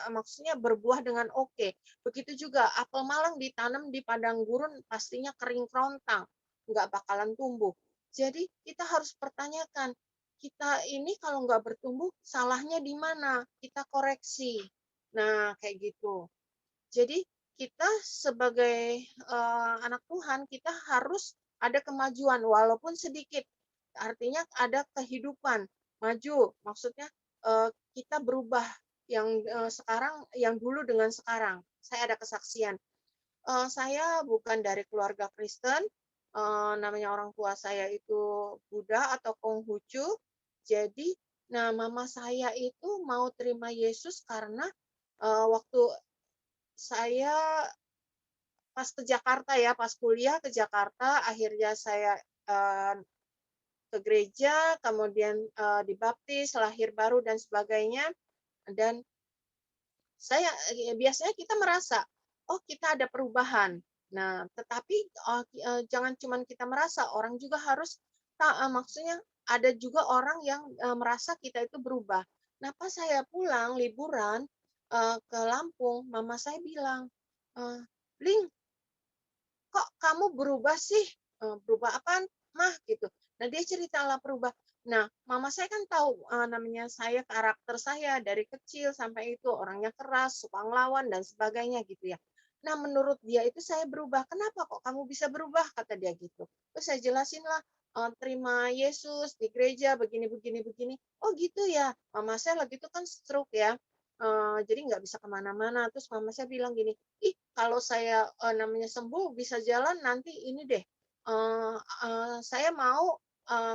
maksudnya berbuah dengan oke. Begitu juga apel Malang ditanam di padang gurun pastinya kering kerontang, nggak bakalan tumbuh. Jadi kita harus pertanyakan, kita ini kalau nggak bertumbuh, salahnya di mana? Kita koreksi. Nah, kayak gitu. Jadi kita sebagai anak Tuhan, kita harus ada kemajuan walaupun sedikit. Artinya ada kehidupan, maju. Maksudnya kita berubah yang sekarang, yang dulu dengan sekarang. Saya ada kesaksian. Saya bukan dari keluarga Kristen, namanya orang tua saya itu Buddha atau Konghucu. Jadi, nah mama saya itu mau terima Yesus karena waktu saya pas ke Jakarta ya, pas kuliah ke Jakarta, akhirnya saya ke gereja, kemudian dibaptis, lahir baru dan sebagainya. Dan saya biasanya kita merasa, oh kita ada perubahan. Nah, tetapi jangan cuma kita merasa, orang juga harus maksudnya ada juga orang yang merasa kita itu berubah. Nah, pas saya pulang liburan ke Lampung, mama saya bilang, Ling, kok kamu berubah sih? Berubah apaan, Mah? Gitu. Nah, dia cerita lah berubah. Nah, mama saya kan tahu namanya saya, karakter saya dari kecil sampai itu orangnya keras, suka ngelawan dan sebagainya gitu ya. Nah, menurut dia itu saya berubah. Kenapa kok kamu bisa berubah? Kata dia gitu. Terus saya jelasin lah, terima Yesus di gereja begini begini begini. Oh gitu ya. Mama saya lagi itu kan stroke ya. Jadi nggak bisa kemana-mana. Terus mama saya bilang gini, ih kalau saya namanya sembuh bisa jalan nanti ini deh. Saya mau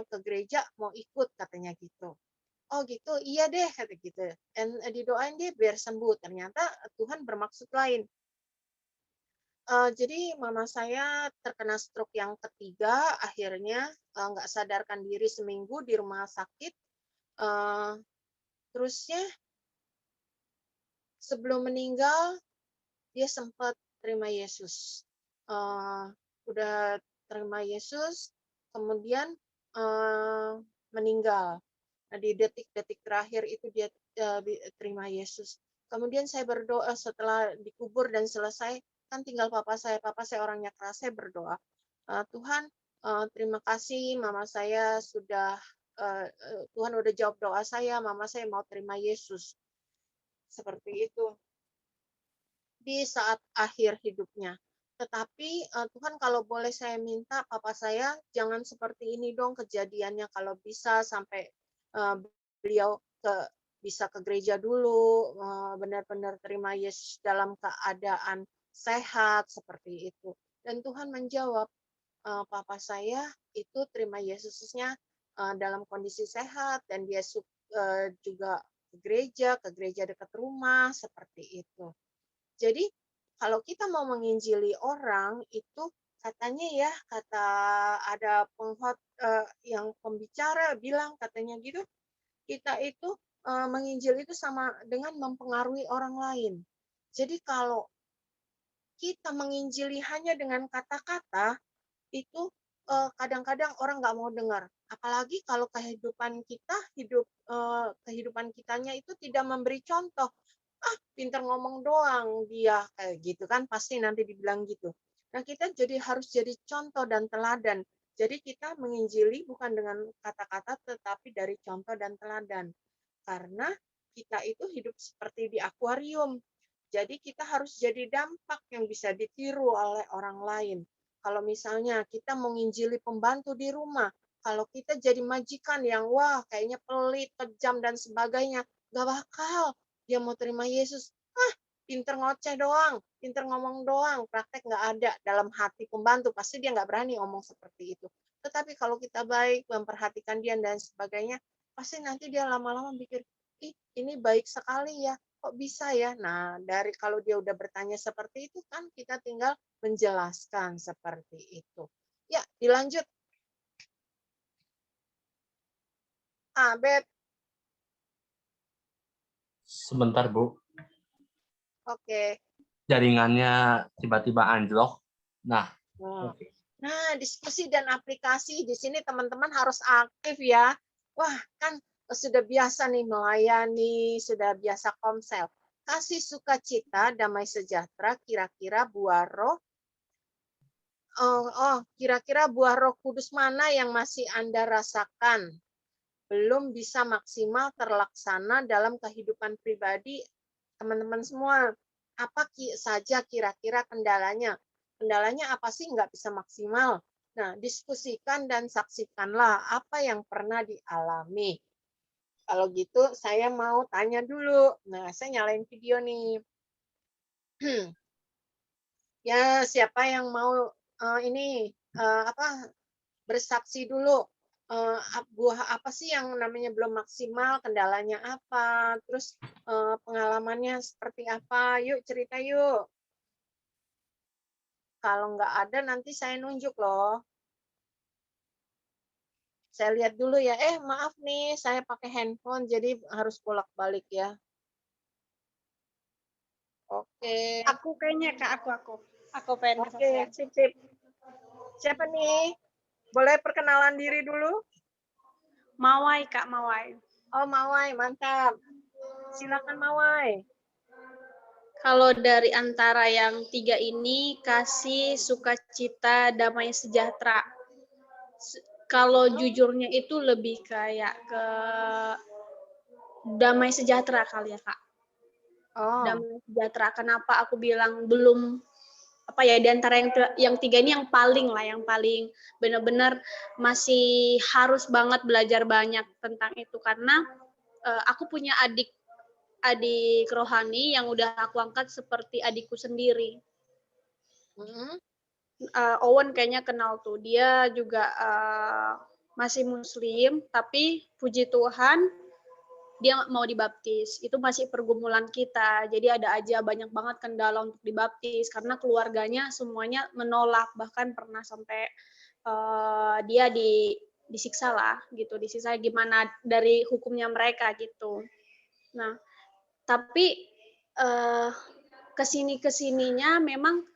ke gereja mau ikut katanya gitu. Oh gitu, iya deh kata gitu. Dan didoain deh biar sembuh. Ternyata Tuhan bermaksud lain. Jadi mama saya terkena stroke yang ketiga, akhirnya nggak sadarkan diri seminggu di rumah sakit. Eh, Terusnya sebelum meninggal dia sempat terima Yesus. Eh, udah terima Yesus, kemudian meninggal. Nah, di detik-detik terakhir itu dia terima Yesus. Kemudian saya berdoa setelah dikubur dan selesai, kan tinggal papa saya orangnya keras, saya berdoa, Tuhan, terima kasih mama saya sudah, Tuhan udah jawab doa saya, mama saya mau terima Yesus. Seperti itu di saat akhir hidupnya. Tetapi Tuhan kalau boleh saya minta papa saya jangan seperti ini dong kejadiannya, kalau bisa sampai beliau bisa ke gereja dulu, benar-benar terima Yesus dalam keadaan sehat seperti itu. Dan Tuhan menjawab, papa saya itu terima Yesusnya dalam kondisi sehat dan dia juga ke gereja dekat rumah seperti itu. Jadi kalau kita mau menginjili orang itu katanya ya, kata ada yang pembicara bilang katanya gitu, kita itu menginjil itu sama dengan mempengaruhi orang lain. Jadi kalau kita menginjili hanya dengan kata-kata, itu kadang-kadang orang nggak mau dengar. Apalagi kalau kehidupan kitanya itu tidak memberi contoh. Ah, pinter ngomong doang dia, kayak gitu kan pasti nanti dibilang gitu. Nah, kita jadi harus jadi contoh dan teladan. Jadi kita menginjili bukan dengan kata-kata tetapi dari contoh dan teladan. Karena kita itu hidup seperti di akuarium. Jadi kita harus jadi dampak yang bisa ditiru oleh orang lain. Kalau misalnya kita menginjili pembantu di rumah, kalau kita jadi majikan yang wah kayaknya pelit, kejam dan sebagainya, gak bakal dia mau terima Yesus. Pinter ngoceh doang, pinter ngomong doang, praktek nggak ada dalam hati pembantu, pasti dia nggak berani ngomong seperti itu. Tetapi kalau kita baik, memperhatikan dia dan sebagainya, pasti nanti dia lama-lama mikir, ih ini baik sekali ya, kok bisa ya? Nah, dari kalau dia udah bertanya seperti itu kan kita tinggal menjelaskan seperti itu. Ya, dilanjut. Beb, Sebentar, Bu. oke. Jaringannya tiba-tiba anjlok. Nah, Nah, diskusi dan aplikasi di sini teman-teman harus aktif ya. Wah, kan sudah biasa nih melayani, sudah biasa komsel. Kasih sukacita, damai sejahtera, kira-kira buah roh. Kira-kira buah Roh Kudus mana yang masih Anda rasakan? Belum bisa maksimal terlaksana dalam kehidupan pribadi teman-teman semua. Apa saja kira-kira kendalanya? Kendalanya apa sih nggak bisa maksimal? Nah, diskusikan dan saksikanlah apa yang pernah dialami. Kalau gitu, saya mau tanya dulu. Nah, saya nyalain video nih. Ya, siapa yang mau ini bersaksi dulu? Buah apa sih yang namanya belum maksimal, kendalanya apa, terus pengalamannya seperti apa? Yuk cerita yuk. Kalau nggak ada nanti saya nunjuk loh. Saya lihat dulu ya. Maaf nih, saya pakai handphone jadi harus bolak-balik ya. Oke. Aku kayaknya Kak, aku pengen kesaksian. Oke, sip. Siapa nih? Boleh perkenalan diri dulu? Mawai Kak, Mawai. Oh, Mawai, mantap. Silakan Mawai. Kalau dari antara yang 3 ini, kasih, sukacita, damai sejahtera. kalau jujurnya itu lebih kayak ke damai sejahtera kali ya Kak. Oh, Damai sejahtera. Kenapa aku bilang belum apa ya di antara yang tiga ini yang paling benar-benar masih harus banget belajar banyak tentang itu karena aku punya adik rohani yang udah aku angkat seperti adikku sendiri. mm-mm. Owen kayaknya kenal tuh. Dia juga masih muslim, tapi puji Tuhan dia mau dibaptis. Itu masih pergumulan kita. Jadi ada aja banyak banget kendala untuk dibaptis karena keluarganya semuanya menolak. Bahkan pernah sampai dia disiksa lah gitu. Disiksa gimana dari hukumnya mereka gitu. Nah, tapi kesininya memang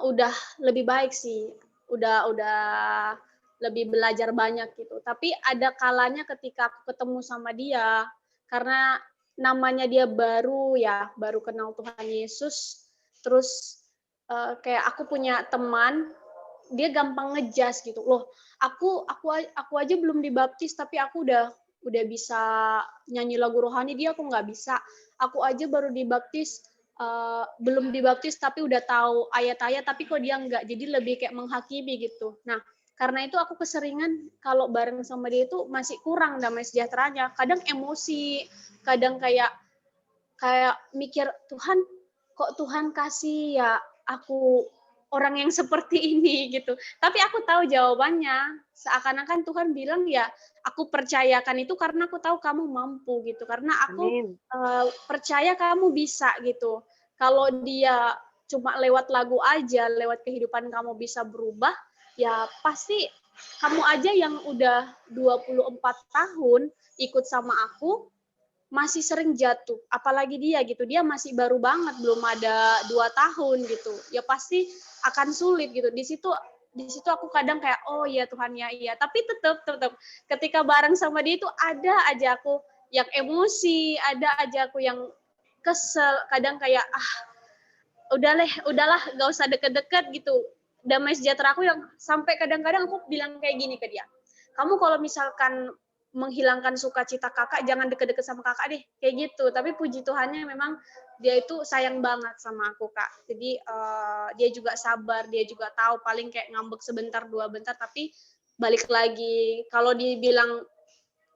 udah lebih baik sih, udah lebih belajar banyak gitu. Tapi ada kalanya ketika aku ketemu sama dia, karena namanya dia baru kenal Tuhan Yesus, terus kayak aku punya teman, dia gampang ngejas gitu loh. Aku aja belum dibaptis tapi aku udah bisa nyanyi lagu rohani, dia aku nggak bisa. Aku aja baru dibaptis, belum dibaptis tapi udah tahu ayat-ayat, tapi kok dia enggak, jadi lebih kayak menghakimi gitu. Nah, karena itu aku keseringan kalau bareng sama dia itu masih kurang damai sejahteranya. Kadang emosi, kadang kayak mikir, Tuhan, kok Tuhan kasih ya aku orang yang seperti ini gitu. Tapi aku tahu jawabannya. Seakan-akan Tuhan bilang ya, aku percayakan itu karena aku tahu kamu mampu gitu. Karena aku Amin. percaya kamu bisa gitu. Kalau dia cuma lewat lagu aja, lewat kehidupan kamu bisa berubah, ya pasti kamu aja yang udah 24 tahun ikut sama aku masih sering jatuh. Apalagi dia gitu, dia masih baru banget, belum ada 2 tahun gitu. Ya pasti akan sulit gitu. Di situ aku kadang kayak, oh ya Tuhan ya iya. Tapi tetap ketika bareng sama dia itu ada aja aku yang emosi, ada aja aku yang kesel, kadang kayak udahlah nggak usah deket-deket gitu. Damai sejahtera aku yang sampai kadang-kadang aku bilang kayak gini ke dia, kamu kalau misalkan menghilangkan sukacita kakak, jangan deket-deket sama kakak deh, kayak gitu. Tapi puji Tuhannya memang dia itu sayang banget sama aku Kak. Jadi dia juga sabar, dia juga tahu paling kayak ngambek sebentar 2 bentar, tapi balik lagi. Kalau dibilang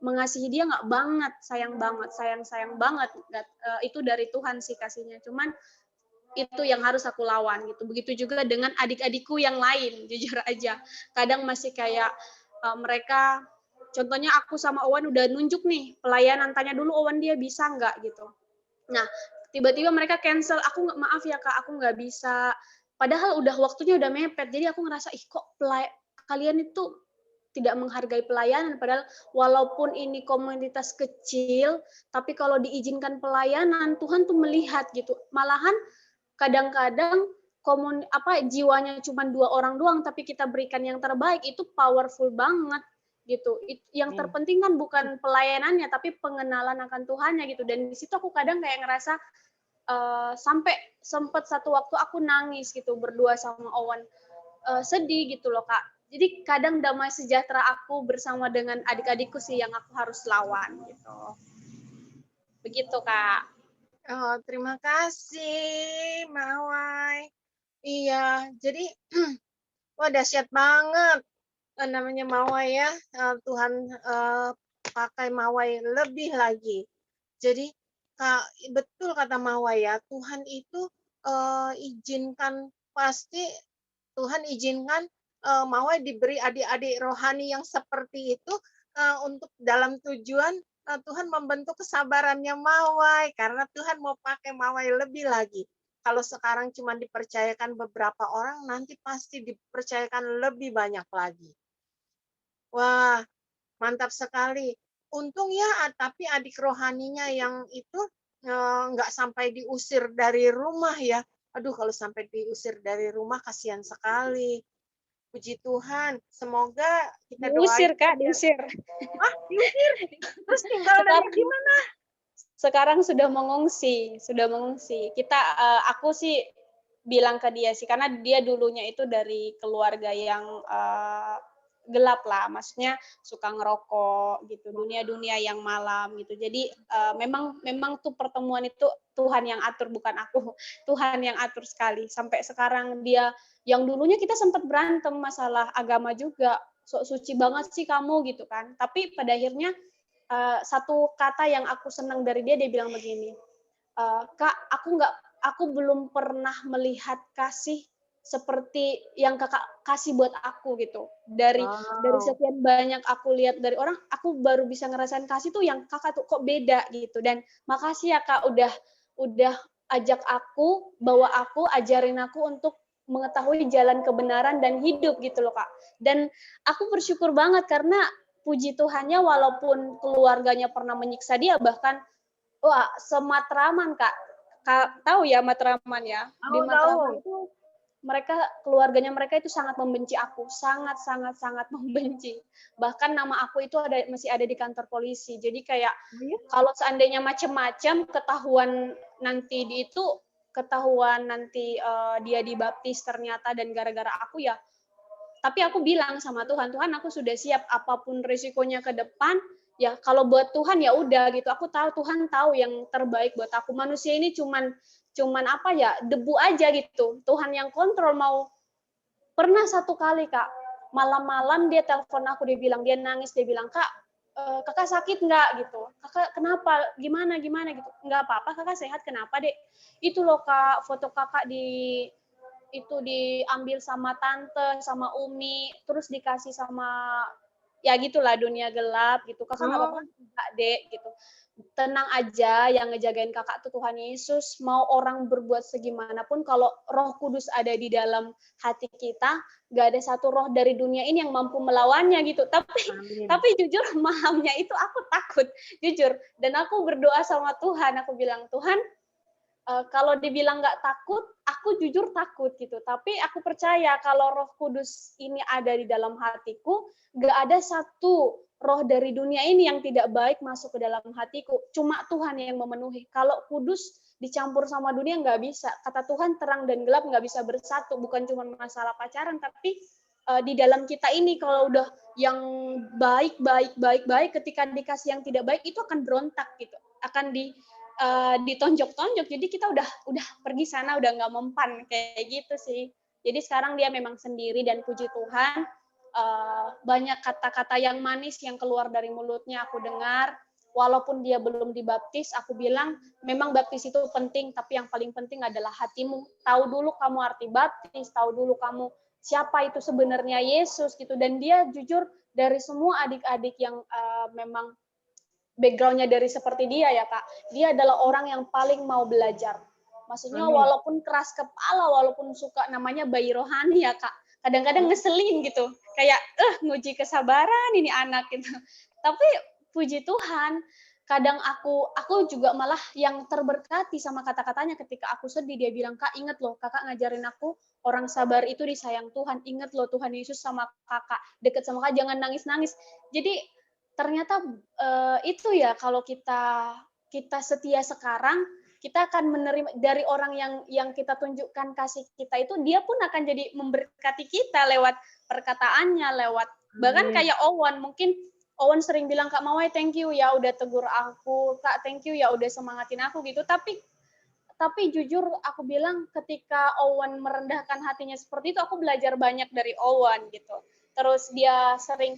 mengasihi dia nggak banget, sayang banget. Itu dari Tuhan sih kasihnya. Cuman itu yang harus aku lawan gitu. Begitu juga dengan adik-adikku yang lain, jujur aja. Kadang masih kayak mereka, contohnya aku sama Owen udah nunjuk nih pelayanan, tanya dulu Owen dia bisa nggak gitu. Nah, tiba-tiba mereka cancel, aku nggak, maaf ya Kak, aku nggak bisa. Padahal udah waktunya udah mepet, jadi aku ngerasa, kok kalian itu tidak menghargai pelayanan, padahal walaupun ini komunitas kecil, tapi kalau diizinkan pelayanan, Tuhan tuh melihat gitu. Malahan kadang-kadang jiwanya cuma 2 orang doang tapi kita berikan yang terbaik, itu powerful banget gitu. Yang terpenting kan bukan pelayanannya tapi pengenalan akan Tuhannya gitu. Dan di situ aku kadang kayak ngerasa sampai sempat satu waktu aku nangis gitu berdua sama Owen, sedih gitu loh Kak. Jadi kadang damai sejahtera aku bersama dengan adik-adikku sih yang aku harus lawan gitu. Begitu Kak. Oh, terima kasih, Mawai. Iya, jadi wah dahsyat banget namanya Mawai ya. Tuhan pakai Mawai lebih lagi. Jadi betul kata Mawai ya, Tuhan itu izinkan, pasti Tuhan izinkan Mawai diberi adik-adik rohani yang seperti itu untuk dalam tujuan Tuhan membentuk kesabarannya Mawai, karena Tuhan mau pakai Mawai lebih lagi. Kalau sekarang cuma dipercayakan beberapa orang, nanti pasti dipercayakan lebih banyak lagi. Wah, mantap sekali. Untung ya, tapi adik rohaninya yang itu nggak sampai diusir dari rumah ya. Aduh, kalau sampai diusir dari rumah, kasihan sekali. Puji Tuhan, semoga kita doain. Diusir Kak, diusir. Diusir? Terus tinggal dari gimana? Sekarang sudah mengungsi. Aku sih bilang ke dia sih, karena dia dulunya itu dari keluarga yang gelap lah, maksudnya suka ngerokok gitu, dunia-dunia yang malam gitu. Jadi memang tuh pertemuan itu Tuhan yang atur, bukan aku. Tuhan yang atur sekali. Sampai sekarang dia, yang dulunya kita sempat berantem masalah agama juga, sok suci banget sih kamu gitu kan. Tapi pada akhirnya satu kata yang aku senang dari dia bilang begini, Kak, aku belum pernah melihat kasih seperti yang kakak kasih buat aku gitu. Dari sekian banyak aku lihat dari orang, aku baru bisa ngerasain kasih tuh yang kakak tuh kok beda gitu. Dan makasih ya kak udah ajak aku, bawa aku, ajarin aku untuk mengetahui jalan kebenaran dan hidup gitu loh kak. Dan aku bersyukur banget karena puji Tuhannya walaupun keluarganya pernah menyiksa dia, bahkan wah sematraman kak tahu ya Matraman ya. Di Matraman itu keluarganya mereka itu sangat membenci aku, sangat membenci. Bahkan nama aku itu masih ada di kantor polisi. Jadi kayak kalau seandainya macam-macam ketahuan nanti dia dibaptis ternyata dan gara-gara aku ya. Tapi aku bilang sama Tuhan, Tuhan aku sudah siap apapun risikonya ke depan. Ya kalau buat Tuhan ya udah gitu. Aku tahu Tuhan tahu yang terbaik buat aku. Manusia ini cuman apa ya, debu aja gitu. Tuhan yang kontrol. Pernah satu kali kak, malam-malam dia telepon aku, dia nangis, dia bilang kak, kakak sakit nggak gitu, kakak kenapa, gimana gitu, nggak apa-apa kakak sehat, kenapa dek, itu loh kak foto kakak itu diambil sama tante, sama Umi, terus dikasih sama ya gitulah dunia gelap gitu. Kakak nggak apa-apa enggak, Dek gitu. Tenang aja, yang ngejagain kakak tuh Tuhan Yesus. Mau orang berbuat segimanapun, kalau Roh Kudus ada di dalam hati kita, nggak ada satu roh dari dunia ini yang mampu melawannya gitu. Tapi jujur malamnya itu aku takut, jujur. Dan aku berdoa sama Tuhan, aku bilang, Tuhan, kalau dibilang nggak takut, aku jujur takut gitu. Tapi aku percaya kalau Roh Kudus ini ada di dalam hatiku, nggak ada satu roh dari dunia ini yang tidak baik masuk ke dalam hatiku. Cuma Tuhan yang memenuhi. Kalau kudus dicampur sama dunia nggak bisa. Kata Tuhan terang dan gelap nggak bisa bersatu. Bukan cuma masalah pacaran, tapi di dalam kita ini kalau udah yang baik, ketika dikasih yang tidak baik itu akan berontak gitu. Akan ditonjok-tonjok, jadi kita udah pergi sana, udah nggak mempan kayak gitu sih. Jadi sekarang dia memang sendiri dan puji Tuhan banyak kata-kata yang manis yang keluar dari mulutnya aku dengar. Walaupun dia belum dibaptis, aku bilang memang baptis itu penting, tapi yang paling penting adalah hatimu. Tahu dulu kamu arti baptis, tahu dulu kamu siapa itu sebenarnya Yesus gitu. Dan dia jujur dari semua adik-adik yang memang background-nya dari seperti dia ya Kak, dia adalah orang yang paling mau belajar. Maksudnya walaupun keras kepala, walaupun suka namanya bayi rohani ya Kak, kadang-kadang ngeselin gitu, kayak nguji kesabaran ini anak gitu. Tapi puji Tuhan, kadang aku juga malah yang terberkati sama kata-katanya ketika aku sedih. Dia bilang, Kak inget loh, kakak ngajarin aku orang sabar itu disayang Tuhan. Inget loh Tuhan Yesus sama kakak, deket sama kakak, jangan nangis-nangis. Jadi ternyata itu ya, kalau kita setia sekarang, kita akan menerima dari orang yang kita tunjukkan kasih kita itu, dia pun akan jadi memberkati kita lewat perkataannya, lewat bahkan kayak mungkin Owen sering bilang, Kak Mawai thank you ya udah tegur aku, Kak thank you ya udah semangatin aku gitu. Tapi jujur aku bilang, ketika Owen merendahkan hatinya seperti itu, aku belajar banyak dari Owen gitu. Terus dia sering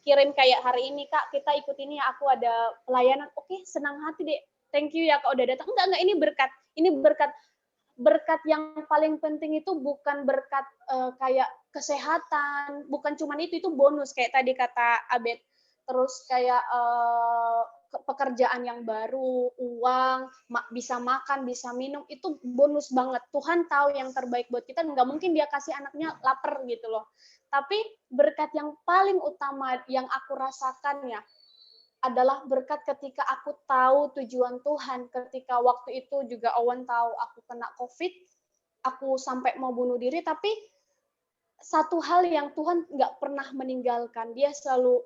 kirim kayak hari ini, Kak kita ikut ini ya, aku ada pelayanan, oke senang hati deh, thank you ya Kak udah datang. Enggak, ini berkat yang paling penting itu bukan berkat kayak kesehatan, bukan cuma itu bonus kayak tadi kata Abed. Terus kayak pekerjaan yang baru, uang, bisa makan, bisa minum, itu bonus banget. Tuhan tahu yang terbaik buat kita, nggak mungkin dia kasih anaknya lapar gitu loh. Tapi berkat yang paling utama yang aku rasakan ya, adalah berkat ketika aku tahu tujuan Tuhan. Ketika waktu itu juga Owen tahu aku kena COVID, aku sampai mau bunuh diri, tapi satu hal yang Tuhan nggak pernah meninggalkan, dia selalu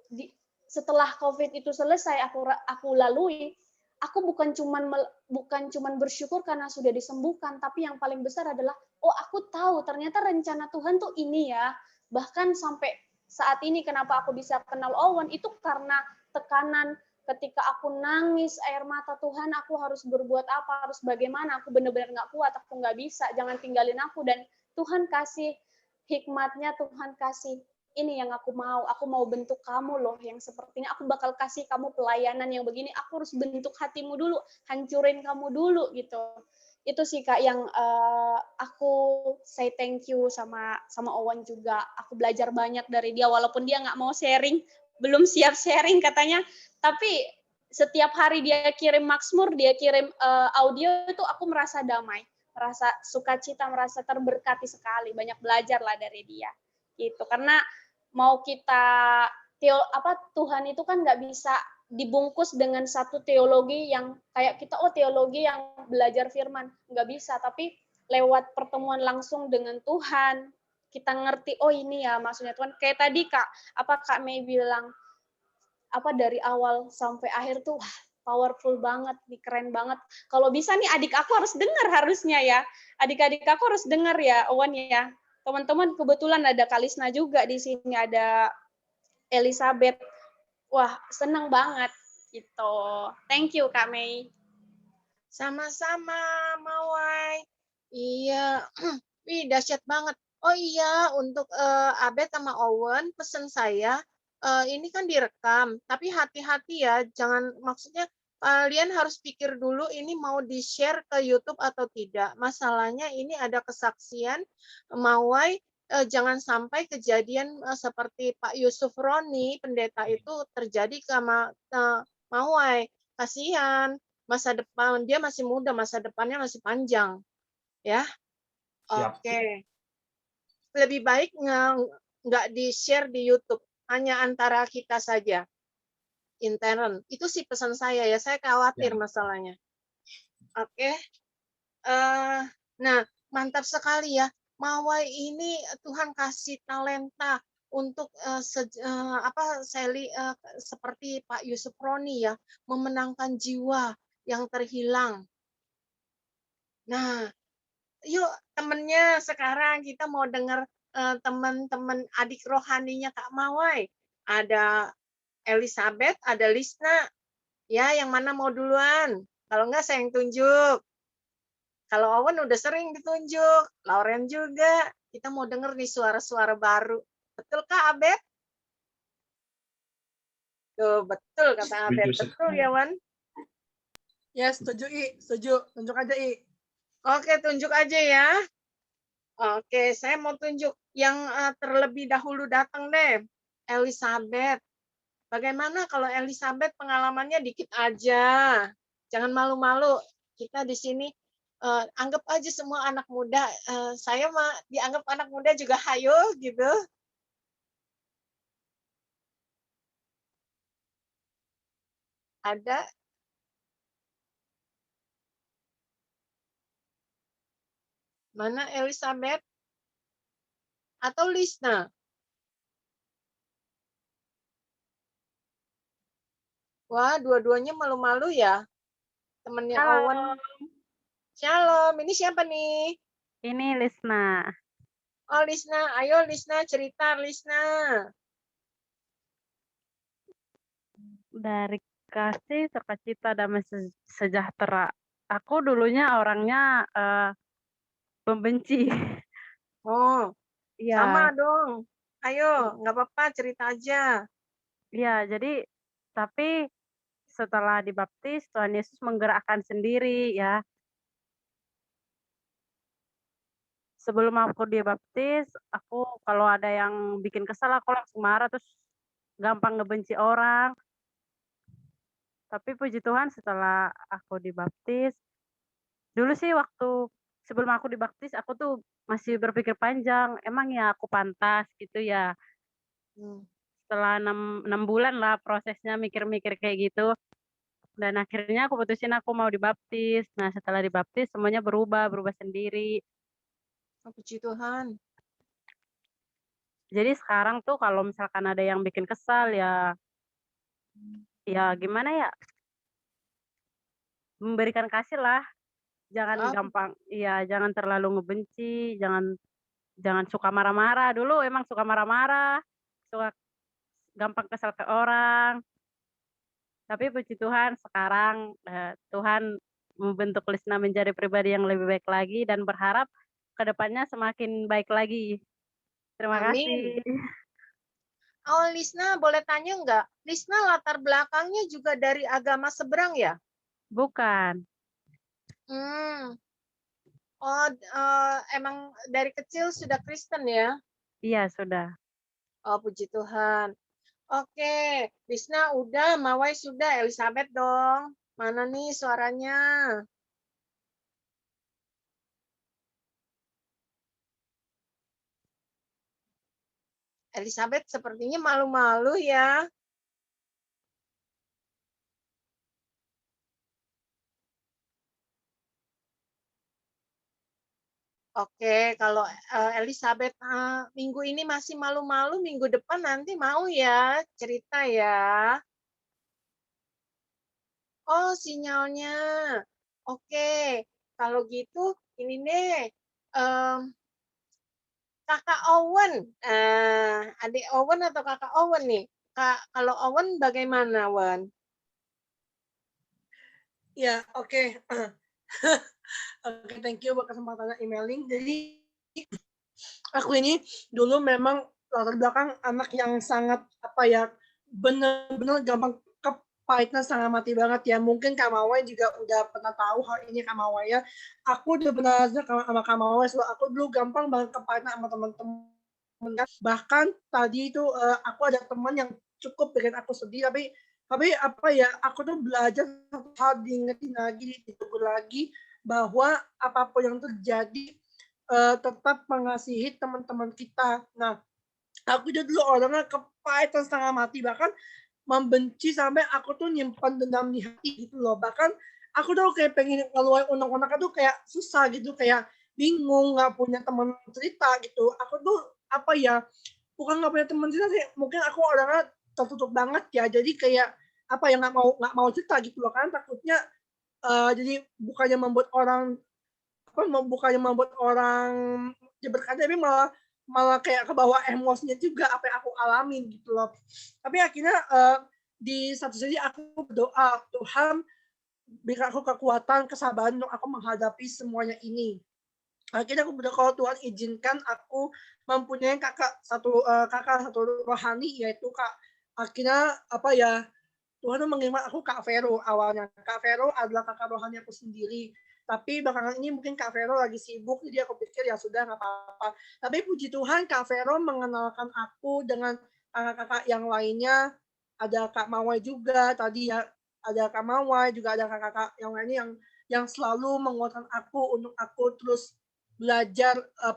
setelah COVID itu selesai aku lalui, aku bukan cuman bersyukur karena sudah disembuhkan, tapi yang paling besar adalah aku tahu ternyata rencana Tuhan tuh ini ya. Bahkan sampai saat ini kenapa aku bisa kenal Owen itu karena tekanan ketika aku nangis air mata, Tuhan aku harus berbuat apa, harus bagaimana, aku benar-benar nggak kuat, aku nggak bisa, jangan tinggalin aku. Dan Tuhan kasih hikmatnya, Tuhan kasih ini yang aku mau bentuk kamu loh yang seperti ini, aku bakal kasih kamu pelayanan yang begini, aku harus bentuk hatimu dulu, hancurin kamu dulu gitu. Itu sih Kak yang aku say thank you sama Owen juga. Aku belajar banyak dari dia walaupun dia nggak mau sharing, belum siap sharing katanya, tapi setiap hari dia kirim Mazmur, dia kirim audio itu aku merasa damai, merasa sukacita, merasa terberkati sekali, banyak belajar lah dari dia. Gitu. Karena mau kita Tuhan itu kan nggak bisa dibungkus dengan satu teologi yang kayak kita teologi yang belajar firman, nggak bisa, tapi lewat pertemuan langsung dengan Tuhan kita ngerti ini ya maksudnya Tuhan. Kayak tadi Kak Mei bilang dari awal sampai akhir tuh powerful banget nih, keren banget. Kalau bisa nih adik aku harus dengar harusnya ya, adik-adik aku harus dengar ya Owen ya. Teman-teman kebetulan ada Kalisna juga di sini, ada Elizabeth. Wah, senang banget gitu. Thank you Kak Mei. Sama-sama, Mawai. Iya, wih dahsyat banget. Oh iya, untuk Abed sama Owen, pesan saya, ini kan direkam, tapi hati-hati ya, jangan, maksudnya kalian harus pikir dulu ini mau di-share ke YouTube atau tidak. Masalahnya ini ada kesaksian Mawai, jangan sampai kejadian seperti Pak Yusuf Roni, pendeta itu terjadi sama Mawai. Kasihan, masa depan dia masih muda, masa depannya masih panjang, ya. Siap. Oke. Lebih baik nggak di-share di YouTube, hanya antara kita saja, intern. Itu sih pesan saya ya, saya khawatir masalahnya. Oke. Nah, mantap sekali ya. Mawai ini Tuhan kasih talenta untuk seperti Pak Yusuf Roni ya, memenangkan jiwa yang terhilang. Nah, yuk temennya sekarang kita mau dengar teman-teman adik rohaninya Kak Mawai. Ada Elizabeth, ada Lisna. Ya, yang mana mau duluan? Kalau enggak saya yang tunjuk. Kalau Owen udah sering ditunjuk, Lauren juga. Kita mau denger nih suara-suara baru. Betul Kak Abed? Tuh, betul kata Abed. Betul ya, Wan? Ya, setuju I, setuju. Tunjuk aja I. Oke, tunjuk aja ya. Oke, saya mau tunjuk yang terlebih dahulu datang deh. Elizabeth. Bagaimana kalau Elizabeth pengalamannya dikit aja. Jangan malu-malu. Kita di sini anggap aja semua anak muda. Saya mah dianggap anak muda juga hayo gitu. Ada? Mana Elizabeth? Atau Lisna? Wah, dua-duanya malu-malu ya. Temennya Owen. Halo, Shalom, ini siapa nih? ini Lisna. Oh, Lisna. Ayo Lisna, cerita Lisna. Dari kasih sukacita damai sejahtera. Aku dulunya orangnya pembenci. Oh, sama Iya, dong. Ayo, nggak apa-apa, cerita aja. iya. Jadi tapi setelah dibaptis Tuhan Yesus menggerakkan sendiri ya. Sebelum aku dibaptis, aku kalau ada yang bikin kesal aku langsung marah terus gampang ngebenci orang. Tapi puji Tuhan setelah aku dibaptis, dulu sih waktu sebelum aku dibaptis aku tuh masih berpikir panjang, emang ya aku pantas gitu ya. Hmm. Setelah 6 bulan lah prosesnya mikir-mikir kayak gitu. Dan akhirnya aku putusin aku mau dibaptis. Nah setelah dibaptis semuanya berubah sendiri. Oh, puji Tuhan. Jadi sekarang tuh kalau misalkan ada yang bikin kesal ya, ya gimana ya, memberikan kasih lah. Jangan Oh, gampang, iya jangan terlalu ngebenci, jangan jangan suka marah-marah. Dulu emang suka marah-marah. suka gampang kesal ke orang. Tapi puji Tuhan sekarang Tuhan membentuk Lisna menjadi pribadi yang lebih baik lagi dan berharap kedepannya semakin baik lagi. Terima Amin. kasih. Oh, Lisna boleh tanya nggak? Lisna latar belakangnya juga dari agama seberang ya? Bukan. Hmm. Oh, emang dari kecil sudah Kristen ya? Iya, sudah. Oh, puji Tuhan. Oke, Lisna udah, Mawai sudah, Elizabeth dong. Mana nih suaranya? Elizabeth sepertinya malu-malu ya. Oke, kalau Elizabeth minggu ini masih malu-malu, minggu depan nanti mau ya cerita ya. Oh, sinyalnya. Oke, kalau gitu ini deh. Kakak Owen. Adik Owen atau kakak Owen nih? Kalau Owen bagaimana, Owen? Ya, oke. Oke, thank you buat kesempatannya emailing. Jadi aku ini dulu memang latar belakang anak yang sangat bener-bener gampang kepahitan setengah mati banget ya. Mungkin Kak Mawai juga udah pernah tahu hal ini Kak Mawai ya. Aku udah pernah sama Kak Mawai, so aku dulu gampang banget kepahitan sama teman-teman. Bahkan tadi itu aku ada teman yang cukup bikin aku sedih, tapi aku tuh belajar satu hal, diingetin lagi, ditegur lagi bahwa apapun yang terjadi tetap mengasihi teman-teman kita. Nah, aku juga dulu orangnya kepahitan setengah mati, bahkan membenci sampai aku tuh nyimpan dendam di hati gitu loh. Bahkan aku tuh kayak pengen ngeluarin unek-uneknya tuh kayak susah gitu, kayak bingung, nggak punya teman cerita gitu. Aku tuh bukan nggak punya teman cerita sih, mungkin aku orangnya tertutup banget ya. Jadi kayak nggak mau cerita gitu loh, karena takutnya jadi bukannya membuat orang berkata, tapi malah kayak ke bawah emosinya juga apa yang aku alamin gitu loh. Tapi akhirnya di satu sisi aku berdoa, Tuhan berikan aku kekuatan, kesabaran untuk aku menghadapi semuanya ini. Akhirnya aku berdoa, kalau Tuhan izinkan aku mempunyai kakak satu rohani, yaitu akhirnya Tuhan mengirimkan aku Kak Vero awalnya. Kak Vero adalah kakak rohani aku sendiri. Tapi belakangan ini mungkin Kak Vero lagi sibuk, jadi aku pikir ya sudah nggak apa-apa. Tapi puji Tuhan Kak Vero mengenalkan aku dengan kakak-kakak yang lainnya. Ada Kak Mawai juga tadi ya, ada Kak Mawai, juga ada kakak-kakak yang lainnya yang selalu menguatkan aku untuk aku terus belajar eh,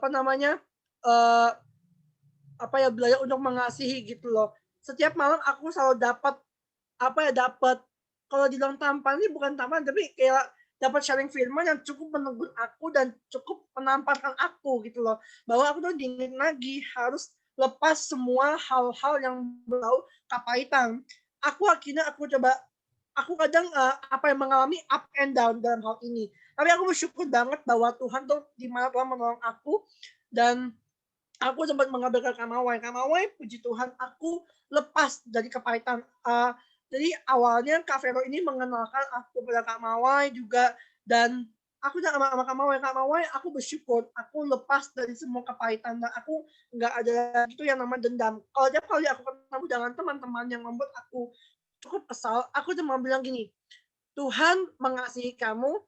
belajar untuk mengasihi gitu loh. Setiap malam aku selalu dapat kalau dibilang tampan ini bukan tampan, tapi kayak dapat sharing firman yang cukup menegur aku dan cukup menampakkan aku gitu loh, bahwa aku tuh diingetin lagi harus lepas semua hal-hal yang berbau kepahitan. Aku kadang mengalami up and down dalam hal ini, tapi aku bersyukur banget bahwa Tuhan tuh di mana Tuhan menolong aku, dan aku sempat mengabarkan Kak Mawai, puji Tuhan aku lepas dari kepahitan. Jadi awalnya Kak Vero ini mengenalkan aku pada Kak Mawai juga, dan aku udah sama Kak Mawai, aku bersyukur aku lepas dari semua kepahitan, dan aku nggak ada itu yang namanya dendam. Kalau tiap kali aku ketemu dengan teman-teman yang membuat aku cukup kesal, aku cuma bilang gini, Tuhan mengasihi kamu,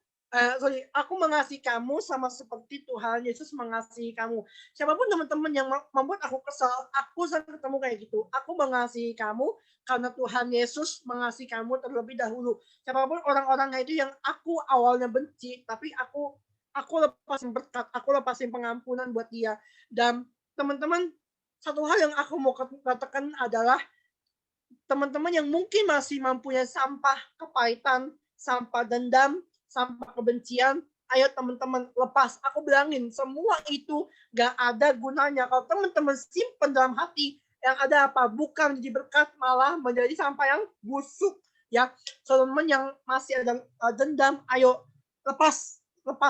aku mengasihi kamu sama seperti Tuhan Yesus mengasihi kamu. Siapapun teman-teman yang membuat aku kesal, aku selalu ketemu kayak gitu. Aku mengasihi kamu karena Tuhan Yesus mengasihi kamu terlebih dahulu. Siapapun orang-orangnya itu yang aku awalnya benci, tapi aku lepasin berkat, aku lepasin pengampunan buat dia. Dan teman-teman, satu hal yang aku mau katakan adalah teman-teman yang mungkin masih mempunyai sampah kepahitan, sampah dendam, sampah kebencian, ayo teman-teman lepas. Aku bilangin, semua itu gak ada gunanya. Kalau teman-teman simpen dalam hati, yang ada apa? Bukan jadi berkat, malah menjadi sampah yang busuk. Ya, teman-teman yang masih ada dendam, ayo lepas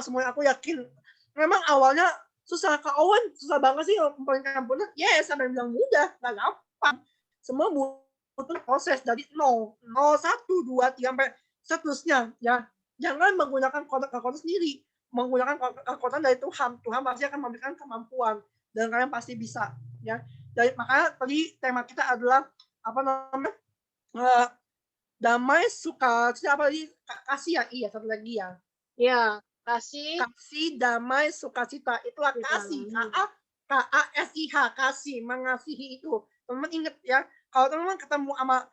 semuanya. Aku yakin. Memang awalnya susah, Kak Owen susah banget sih memperolehkan ampunan. Yes, sampai bilang mudah, gak gampang. gampang. Semua butuh proses dari 0, 0, 1, 2, 3 sampai seterusnya ya. Jangan menggunakan kekuatan sendiri, menggunakan kekuatan dari Tuhan. Tuhan pasti akan memberikan kemampuan dan kalian pasti bisa ya. Jadi makanya tadi tema kita adalah apa namanya? Damai, sukacita, apa lagi? Kasih ya, iya satu lagi ya. Ya, kasih. Kasih, damai, sukacita. Itulah kasih. K-A-S-I-H, kasih, mengasihi itu. Teman-teman ingat ya, kalau teman-teman ketemu sama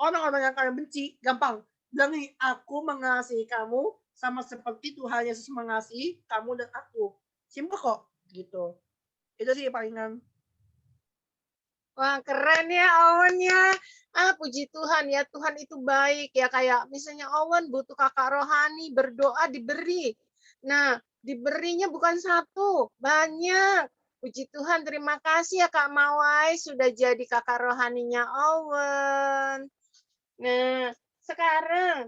orang-orang yang kalian benci, gampang. Bilang nih, aku mengasihi kamu sama seperti Tuhan Yesus mengasihi kamu dan aku. Simpel kok, gitu. Itu sih palingan. Wah, keren ya Owen ya. Puji Tuhan ya, Tuhan itu baik ya. Kayak misalnya Owen butuh kakak rohani, berdoa diberi. Nah, diberinya bukan satu, banyak. Puji Tuhan, terima kasih ya Kak Mawai sudah jadi kakak rohaninya Owen. Nah, sekarang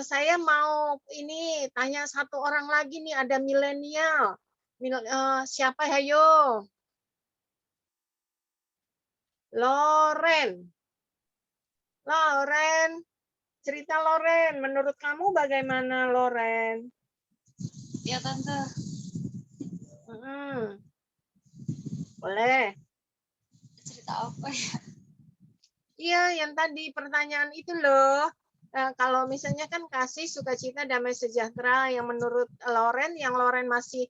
saya mau ini tanya satu orang lagi nih, ada milenial. Siapa ayo? Loren, cerita Loren. Menurut kamu bagaimana Loren? Ya Tante. Boleh. Cerita apa ya? Iya, yang tadi pertanyaan itu loh. Kalau misalnya kan kasih, sukacita, damai sejahtera, yang menurut Loren, yang Loren masih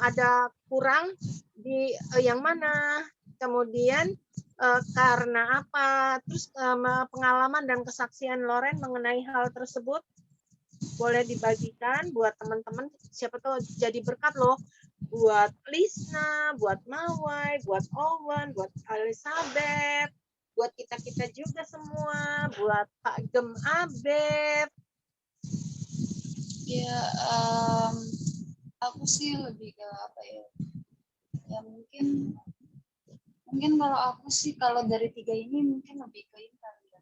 ada kurang di yang mana? Kemudian karena apa? Terus pengalaman dan kesaksian Loren mengenai hal tersebut boleh dibagikan buat teman-teman. Siapa tahu jadi berkat loh buat Lisna, buat Mawai, buat Owen, buat Elizabeth, buat kita-kita juga semua, buat Pak Gem Abed. Ya, aku sih lebih ke apa ya? Ya mungkin kalau aku sih kalau dari 3 ini mungkin lebih ke ini kali ya.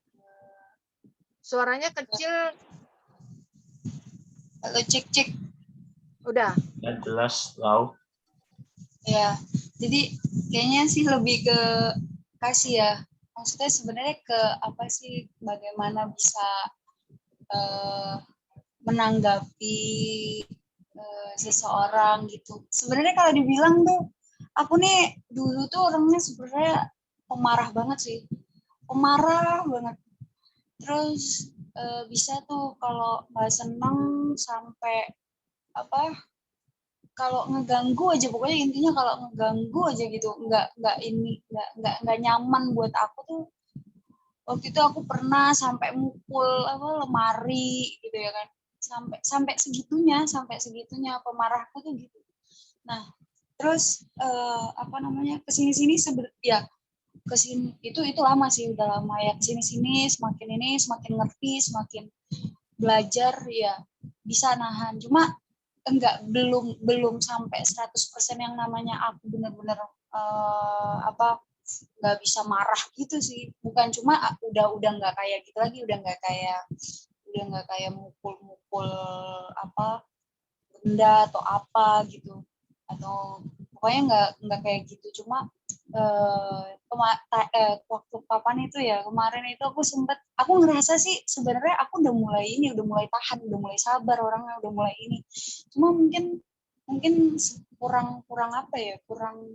Suaranya kecil. Kalau cek. Udah. Dan jelas, wow. Ya, jadi kayaknya sih lebih ke kasih ya. Maksudnya sebenarnya ke apa sih, bagaimana bisa menanggapi seseorang gitu. Sebenarnya kalau dibilang tuh, aku nih dulu tuh orangnya sebenarnya pemarah banget sih. Pemarah banget. Terus bisa tuh kalau nggak seneng sampai apa, kalau ngeganggu aja, pokoknya intinya kalau ngeganggu aja gitu, nggak nyaman buat aku tuh. Waktu itu aku pernah sampai mukul lemari gitu ya kan, sampai segitunya pemarahku tuh gitu. Nah terus kesini itu lama sih, udah lama ya, kesini semakin ngerti, semakin belajar ya bisa nahan. Cuma belum sampai 100% yang namanya aku benar-benar nggak bisa marah gitu sih. Bukan, cuma udah nggak kayak gitu lagi, udah nggak kayak mukul benda atau apa gitu, atau pokoknya nggak kayak gitu. Cuma waktu kapan itu ya, kemarin itu aku ngerasa sih sebenarnya aku udah mulai tahan, udah mulai sabar orangnya, udah mulai ini. Cuma mungkin kurang apa ya, kurang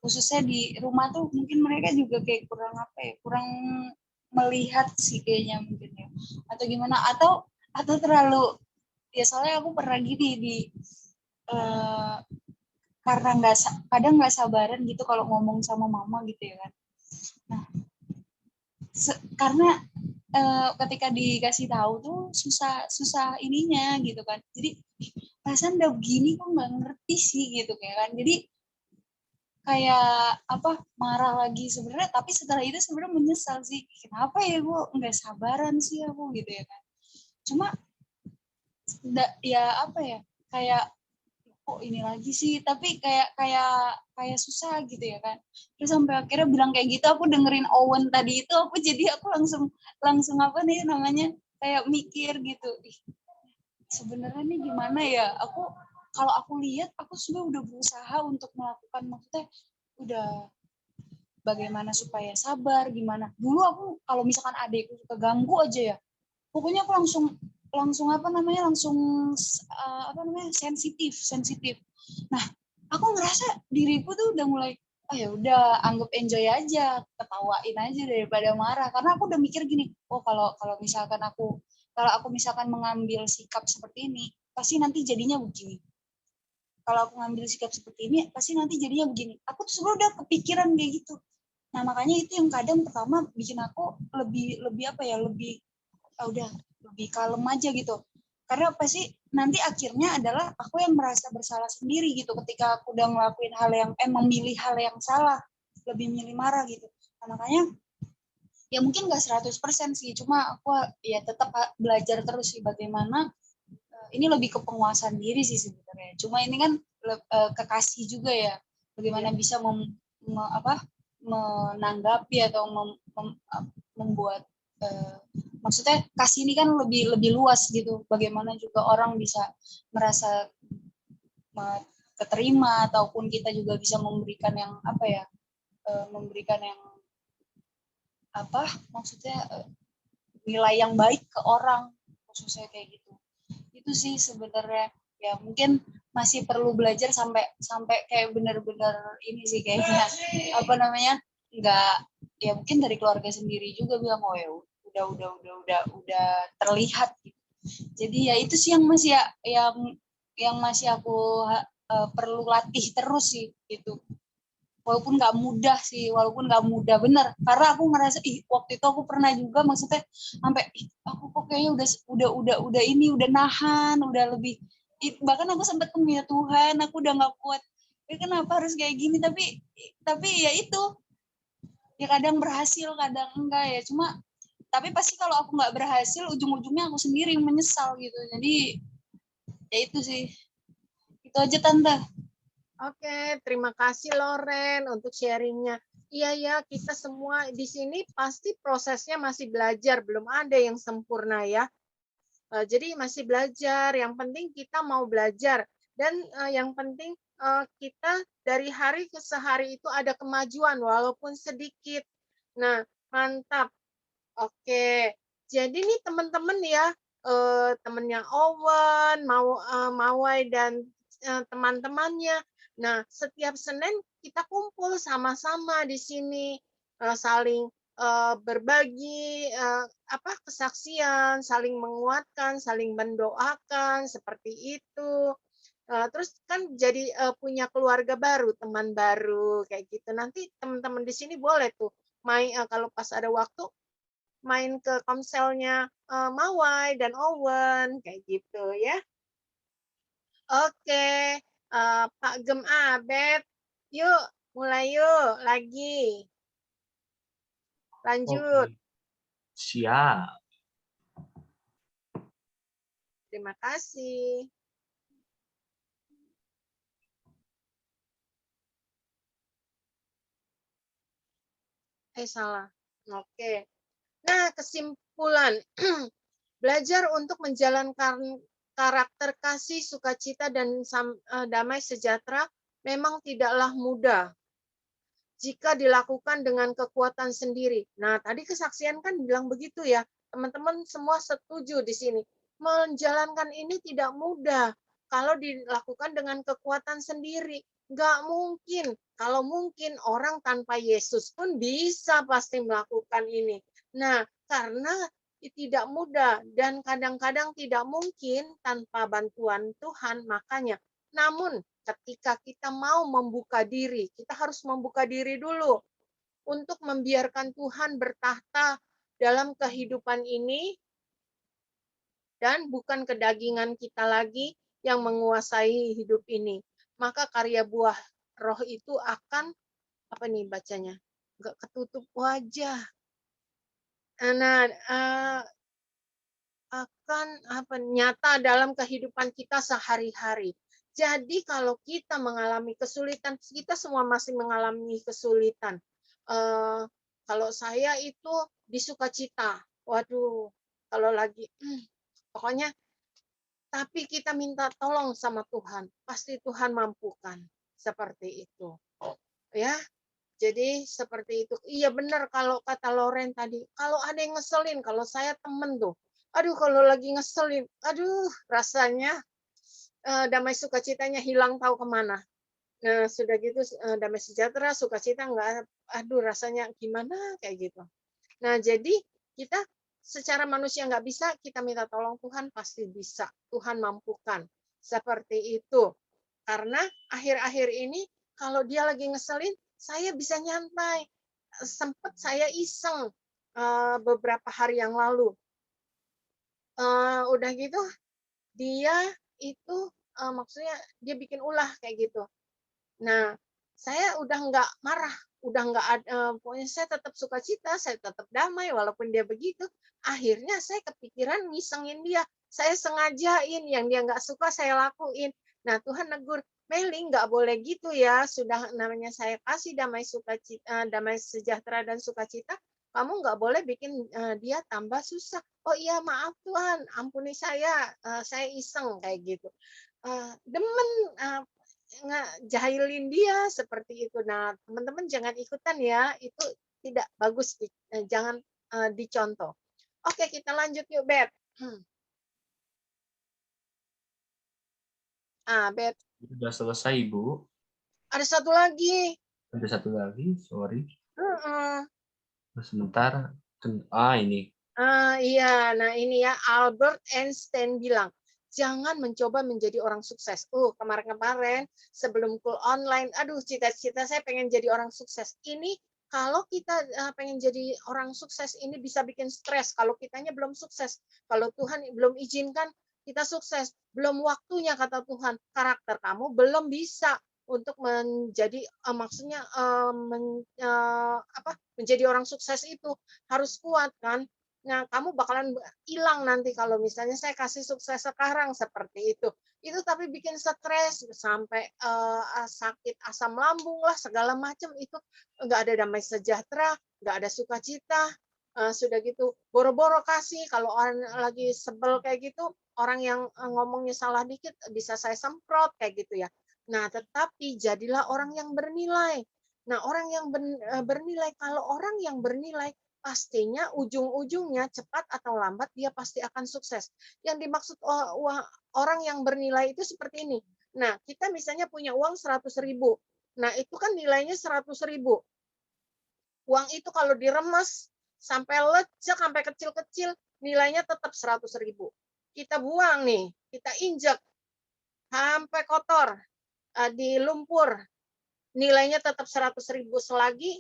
khususnya di rumah tuh mungkin mereka juga kayak kurang melihat sih kayaknya mungkin ya, atau gimana, atau terlalu ya. Soalnya aku pernah gini karena kadang nggak sabaran gitu kalau ngomong sama mama gitu ya kan. Nah karena ketika dikasih tahu tuh susah ininya gitu kan. Jadi perasaan udah begini kok nggak ngerti sih gitu kan. Jadi kayak marah lagi sebenarnya, tapi setelah itu sebenarnya menyesal sih, kenapa ya gue nggak sabaran sih aku gitu ya kan. Cuma kayak kok ini lagi sih, tapi kayak susah gitu ya kan. Terus sampai akhirnya bilang kayak gitu, aku dengerin Owen tadi itu, aku langsung kayak mikir gitu, sebenarnya nih gimana ya, kalau aku lihat aku sudah udah berusaha untuk melakukan, maksudnya udah bagaimana supaya sabar, gimana. Dulu aku kalau misalkan adekku suka ganggu aja ya, pokoknya aku langsung sensitif. Nah, aku ngerasa diriku tuh udah mulai ya udah anggap enjoy aja, ketawain aja daripada marah. Karena aku udah mikir gini, oh kalau misalkan aku misalkan mengambil sikap seperti ini, pasti nanti jadinya begini. Kalau aku ngambil sikap seperti ini, pasti nanti jadinya begini. Aku tuh sebenarnya udah kepikiran kayak gitu. Nah, makanya itu yang kadang pertama bikin aku lebih kalem aja gitu. Karena pasti nanti akhirnya adalah aku yang merasa bersalah sendiri gitu ketika aku udah ngelakuin hal yang memilih hal yang salah, lebih milih marah gitu. Nah, makanya ya mungkin nggak 100% sih, cuma aku ya tetap belajar terus sih bagaimana ini lebih ke penguasaan diri sih sebenarnya. Cuma ini kan kekasih juga ya, bagaimana bisa menanggapi atau membuat maksudnya kasih ini kan lebih luas gitu. Bagaimana juga orang bisa merasa keterima ataupun kita juga bisa memberikan yang maksudnya nilai yang baik ke orang, khususnya kayak gitu. Itu sih sebenarnya ya mungkin masih perlu belajar sampai kayak benar-benar ini sih kayaknya nggak ya mungkin dari keluarga sendiri juga bilang oh ya udah terlihat gitu. Jadi ya itu sih yang masih yang masih aku perlu latih terus sih gitu. Walaupun nggak mudah bener, karena aku ngerasa waktu itu aku pernah juga maksudnya sampai aku kok kayaknya udah nahan, udah lebih bahkan aku sempat ya Tuhan aku udah nggak kuat, kenapa harus kayak gini, tapi ya itu ya kadang berhasil kadang enggak ya, cuma tapi pasti kalau aku nggak berhasil ujung-ujungnya aku sendiri yang menyesal gitu. Jadi ya itu sih, itu aja Tante. Oke, terima kasih Loren untuk sharingnya. Iya ya, kita semua di sini pasti prosesnya masih belajar, belum ada yang sempurna ya. Jadi masih belajar, yang penting kita mau belajar. Dan yang penting kita dari hari ke sehari itu ada kemajuan, walaupun sedikit. Nah, mantap. Oke, jadi nih teman-teman ya, temannya Owen, Mawai dan teman-temannya. Nah, setiap Senin kita kumpul sama-sama di sini, saling berbagi kesaksian, saling menguatkan, saling mendoakan, seperti itu. Terus kan jadi punya keluarga baru, teman baru kayak gitu. Nanti teman-teman di sini boleh tuh main kalau pas ada waktu main ke komselnya Mawai dan Owen kayak gitu ya. Oke, Pak Gem Abed, yuk mulai yuk lagi. Lanjut. Oke. Siap. Terima kasih. Salah. Oke. Nah, kesimpulan. Belajar untuk menjalankan karakter kasih, sukacita, dan damai sejahtera memang tidaklah mudah jika dilakukan dengan kekuatan sendiri. Nah, tadi kesaksian kan bilang begitu ya. Teman-teman semua setuju di sini. Menjalankan ini tidak mudah kalau dilakukan dengan kekuatan sendiri. Nggak mungkin. Kalau mungkin orang tanpa Yesus pun bisa pasti melakukan ini. Nah, karena tidak mudah dan kadang-kadang tidak mungkin tanpa bantuan Tuhan, makanya. Namun, ketika kita mau membuka diri, kita harus membuka diri dulu untuk membiarkan Tuhan bertahta dalam kehidupan ini dan bukan kedagingan kita lagi yang menguasai hidup ini. Maka karya buah roh itu akan apa nih bacanya? Enggak ketutup wajah. Nah, akan nyata dalam kehidupan kita sehari-hari. Jadi kalau kita mengalami kesulitan, kita semua masih mengalami kesulitan. Kalau saya itu di sukacita, waduh, kalau lagi, pokoknya, tapi kita minta tolong sama Tuhan, pasti Tuhan mampukan, seperti itu. Ya, jadi seperti itu. Iya benar kalau kata Loren tadi, kalau ada yang ngeselin, kalau saya temen tuh, aduh kalau lagi ngeselin, aduh rasanya damai sukacitanya hilang tahu kemana. Nah sudah gitu damai sejahtera, sukacita enggak, aduh rasanya gimana kayak gitu. Nah jadi kita secara manusia nggak bisa, kita minta tolong Tuhan pasti bisa. Tuhan mampukan. Seperti itu. Karena akhir-akhir ini kalau dia lagi ngeselin, saya bisa nyantai. Sempat saya iseng beberapa hari yang lalu. Udah gitu dia itu maksudnya dia bikin ulah kayak gitu. Nah, saya udah nggak marah, udah nggak ada, pokoknya saya tetap sukacita, saya tetap damai walaupun dia begitu. Akhirnya saya kepikiran ngisengin dia. Saya sengajain yang dia nggak suka saya lakuin. Nah, Tuhan negur, Meli nggak boleh gitu ya. Sudah namanya saya kasih damai sukacita, damai sejahtera dan sukacita. Kamu nggak boleh bikin dia tambah susah. Oh iya maaf Tuhan, ampuni saya iseng kayak gitu. Demen ngejahilin dia seperti itu. Nah, teman-teman jangan ikutan ya, itu tidak bagus, jangan dicontoh. Oke, kita lanjut yuk, Beb. Beb, Sudah selesai, Ibu. ada satu lagi. Ada satu lagi, sorry. Heeh. Sebentar. Ini. Iya, nah ini ya Albert Einstein bilang, jangan mencoba menjadi orang sukses. Kemarin-kemarin sebelum cool online, aduh cita-cita saya pengen jadi orang sukses. Ini kalau kita pengen jadi orang sukses ini bisa bikin stres kalau kitanya belum sukses. Kalau Tuhan belum izinkan kita sukses, belum waktunya kata Tuhan. Karakter kamu belum bisa untuk menjadi maksudnya menjadi orang sukses itu harus kuat kan. Nah, kamu bakalan hilang nanti kalau misalnya saya kasih sukses sekarang seperti itu. Itu tapi bikin stres sampai sakit asam lambung lah segala macam itu nggak ada damai sejahtera, nggak ada sukacita. Sudah gitu boro-boro kasih kalau orang lagi sebel kayak gitu, orang yang ngomongnya salah dikit bisa saya semprot kayak gitu ya. Nah, tetapi jadilah orang yang bernilai. Nah, orang yang bernilai, kalau orang yang bernilai pastinya ujung-ujungnya cepat atau lambat dia pasti akan sukses. Yang dimaksud orang yang bernilai itu seperti ini. Nah, kita misalnya punya uang 100.000. Nah, itu kan nilainya 100.000. Uang itu kalau diremes sampai lecek, sampai kecil-kecil, nilainya tetap 100.000. Kita buang nih, kita injek sampai kotor, di lumpur, nilainya tetap 100.000 selagi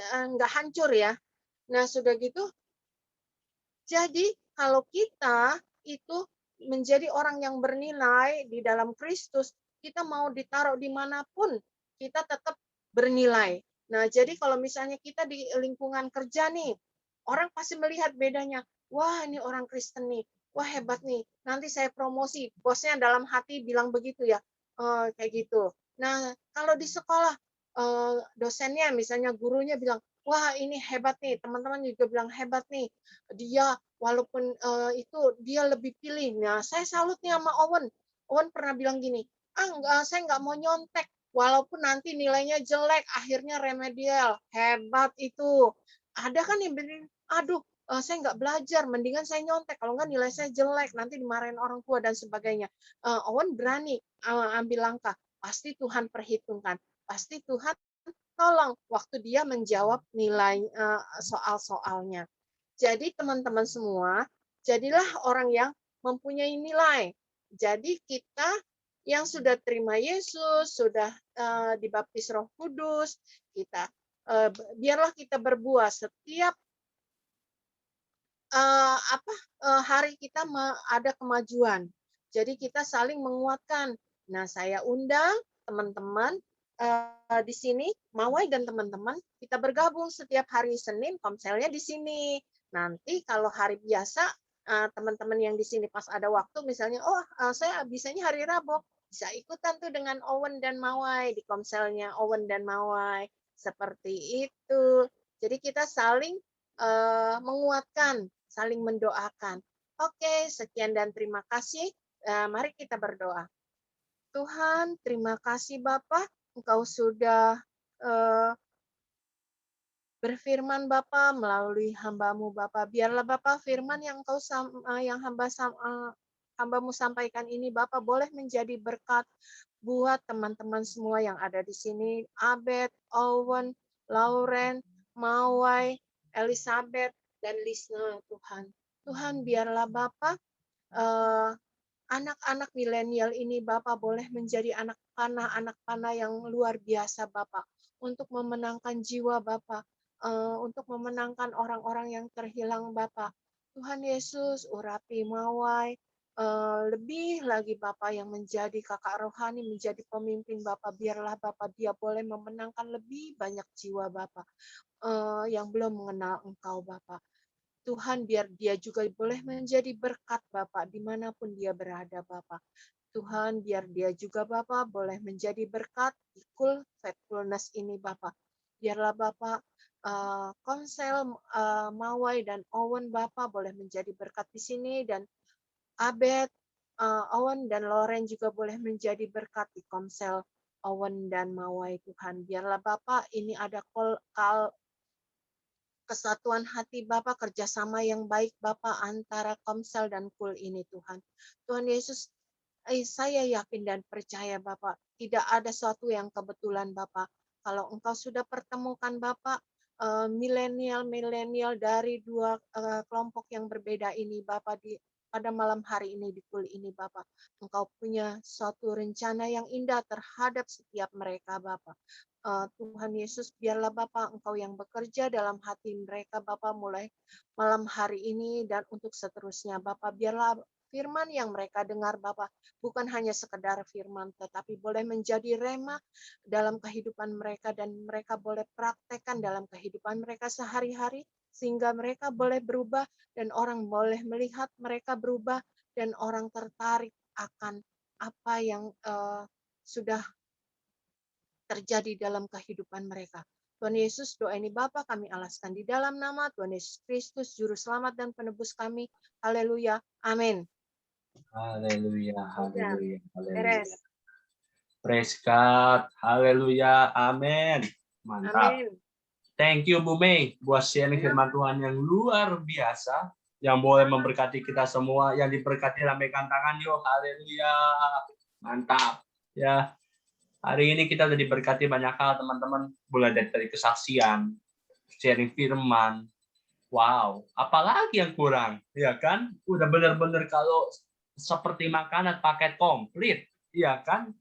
nggak hancur ya. Nah, sudah gitu, jadi kalau kita itu menjadi orang yang bernilai di dalam Kristus, kita mau ditaruh dimanapun, kita tetap bernilai. Nah, jadi kalau misalnya kita di lingkungan kerja nih, orang pasti melihat bedanya. Wah, ini orang Kristen nih. Wah, hebat nih. Nanti saya promosi. Bosnya dalam hati bilang begitu ya. Kayak gitu. Nah, kalau di sekolah, dosennya misalnya gurunya bilang, wah ini hebat nih, teman-teman juga bilang hebat nih, dia walaupun itu dia lebih pilih. Nah, saya salut nih sama Owen. Owen pernah bilang gini, enggak, saya nggak mau nyontek, walaupun nanti nilainya jelek, akhirnya remedial. Hebat itu. Ada kan yang bilang, aduh, saya nggak belajar, mendingan saya nyontek. Kalau nggak nilai saya jelek, nanti dimarahin orang tua dan sebagainya. Owen berani ambil langkah. Pasti Tuhan perhitungkan. Pasti Tuhan tolong waktu dia menjawab nilai soal-soalnya. Jadi teman-teman semua, jadilah orang yang mempunyai nilai. Jadi kita yang sudah terima Yesus, sudah dibaptis Roh Kudus, kita biarlah kita berbuah setiap hari kita ada kemajuan. Jadi kita saling menguatkan. Nah, saya undang teman-teman di sini, Mawai dan teman-teman, kita bergabung setiap hari Senin, komselnya di sini. Nanti kalau hari biasa, teman-teman yang di sini pas ada waktu, misalnya, saya bisanya hari Rabu, bisa ikutan tuh dengan Owen dan Mawai, di komselnya Owen dan Mawai. Seperti itu. Jadi kita saling menguatkan, saling mendoakan. Oke, sekian dan terima kasih. Mari kita berdoa. Tuhan, terima kasih Bapak, Engkau sudah eh, berfirman Bapa melalui hamba-Mu Bapa. Biarlah Bapa firman yang yang hamba-Mu sampaikan ini Bapa boleh menjadi berkat buat teman-teman semua yang ada di sini. Abed, Owen, Lauren, Mawai, Elizabeth, dan Lisna Tuhan. Tuhan biarlah Bapa anak-anak milenial ini Bapak boleh menjadi anak panah yang luar biasa Bapak untuk memenangkan jiwa Bapak, untuk memenangkan orang-orang yang terhilang Bapak. Tuhan Yesus urapi Mawai, lebih lagi Bapak yang menjadi kakak rohani, menjadi pemimpin Bapak, biarlah Bapak dia boleh memenangkan lebih banyak jiwa Bapak yang belum mengenal Engkau Bapak. Tuhan biar dia juga boleh menjadi berkat Bapak dimanapun dia berada Bapak. Tuhan biar dia juga Bapak boleh menjadi berkat di Cool Faithfulness ini Bapak. Biarlah Bapak Konsel, Mawai dan Owen Bapak boleh menjadi berkat di sini, dan Abed, Owen dan Loren juga boleh menjadi berkat di Komsel Owen dan Mawai Tuhan. Biarlah Bapak ini ada kesatuan hati Bapak, kerjasama yang baik Bapak antara Komsel dan Kul ini Tuhan. Tuhan Yesus, saya yakin dan percaya Bapak, tidak ada sesuatu yang kebetulan Bapak. Kalau Engkau sudah pertemukan Bapak, milenial dari dua kelompok yang berbeda ini Bapak pada malam hari ini di Kul ini Bapak. Engkau punya suatu rencana yang indah terhadap setiap mereka Bapak. Tuhan Yesus, biarlah Bapak Engkau yang bekerja dalam hati mereka Bapak mulai malam hari ini dan untuk seterusnya Bapak. Biarlah firman yang mereka dengar Bapak bukan hanya sekedar firman, tetapi boleh menjadi rema dalam kehidupan mereka dan mereka boleh praktekkan dalam kehidupan mereka sehari-hari sehingga mereka boleh berubah dan orang boleh melihat mereka berubah dan orang tertarik akan apa yang sudah terjadi dalam kehidupan mereka. Tuhan Yesus, doa ini Bapa kami alaskan di dalam nama Tuhan Yesus Kristus, Juru Selamat dan Penebus kami. Haleluya. Amin. Haleluya, haleluya, haleluya. Beres. Praise God, haleluya, amin. Mantap. Amin. Thank you Bu Mei buat sharing firman Tuhan yang luar biasa, yang boleh memberkati kita semua, yang diberkati lambaikan tangan yuk, haleluya. Mantap. Ya. Hari ini kita udah diberkati banyak hal teman-teman, mulai dari kesaksian, sharing firman. Wow, apalagi yang kurang, ya kan? Udah benar-benar kalau seperti makanan paket komplit, ya kan?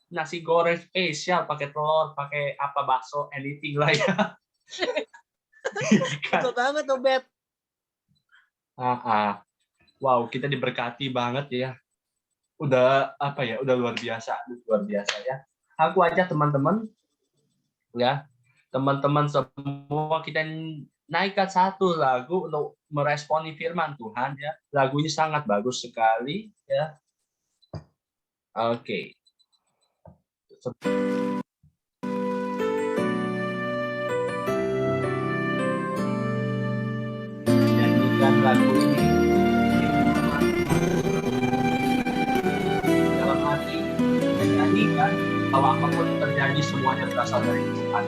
Nasi goreng spesial, pakai telur, pakai apa bakso, anything lah ya. Betul banget tuh Beb. Wow, kita diberkati banget ya. Udah apa ya? Udah luar biasa ya. Aku aja teman-teman, ya teman-teman semua kita naikkan satu lagu untuk meresponi firman Tuhan ya. Lagu ini sangat bagus sekali ya. Oke. Nyanyikan lagu ini dalam hati, dan nyanyikan bahwa apapun yang terjadi semuanya berasal dari Tuhan.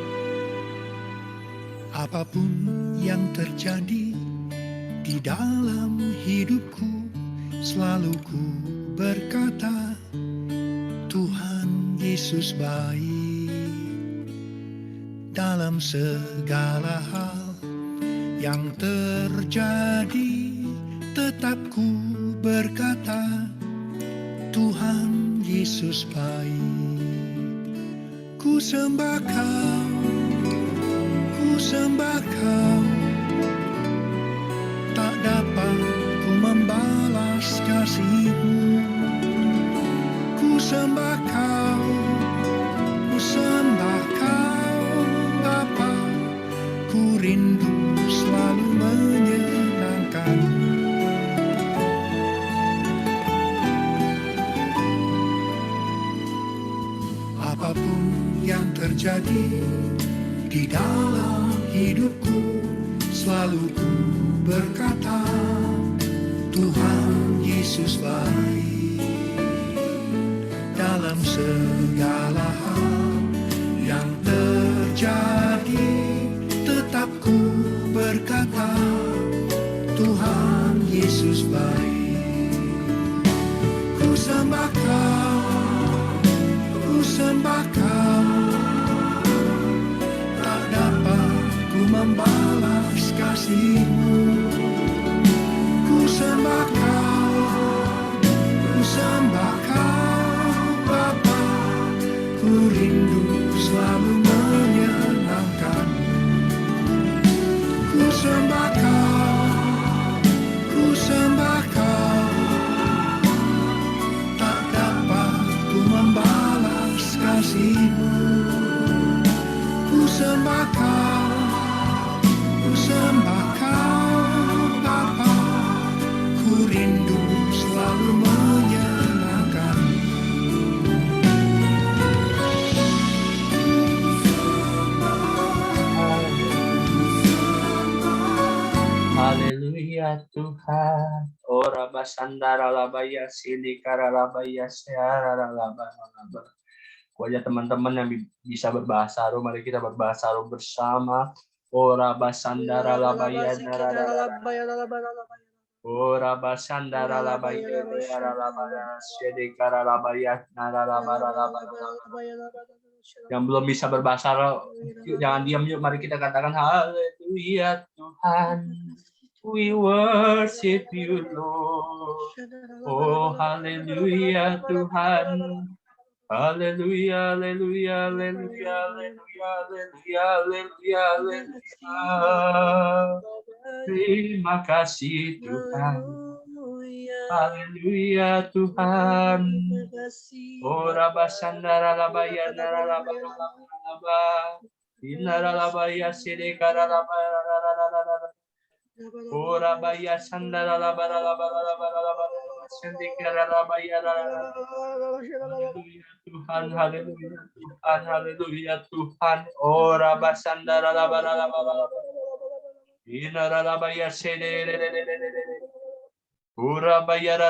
Apapun yang terjadi di dalam hidupku, selalu ku berkata, Tuhan Yesus baik. Dalam segala hal yang terjadi, tetap ku berkata, Tuhan Yesus baik. Ku sembah Kau, tak dapat ku membalas kasih-Mu. Ku sembah Kau, Bapa, ku rindu selalu menyenangkan-Mu. Apapun yang terjadi di dalam hidupku, selalu ku berkata, Tuhan Yesus baik. Dalam segala hal yang terjadi, sembah Kau, tak dapat ku membalas kasih-Mu. Ku sembah Kau, ku sembah Kau Bapa, ku rindu selalu menyenangkan-Mu. Ku sembah Kau, ku sembah Kau, tak dapat ku membalas kasih-Mu. Ku sembah Kau, ku sembah Kau Bapa, ku rindu selalu menyenangkan. Haleluya Tuhan. Ora basandara labaya silikara labaya seara laba. Wajah teman-teman yang bisa berbahasa Rom, mari kita berbahasa Rom bersama. Ora basandara labaya nara. Ora basandara labaya nara labaya silikara labaya nara laba. Yang belum bisa berbahasa Rom, jangan diam yuk, mari kita katakan haleluya Tuhan. We worship you, Lord. Oh, haleluya Tuhan. Haleluya, haleluya, haleluya, haleluya, haleluya, haleluya, haleluya. Terima kasih Tuhan. Haleluya Tuhan. Ora basandara labaya nara laba. Inara labaya sidekara laba. Ora baya sandara laba. Sidekara labaya. Haleluya Tuhan, haleluya Tuhan, haleluya Tuhan. Ora basandara laba. Inara labaya sidekara. Ora baya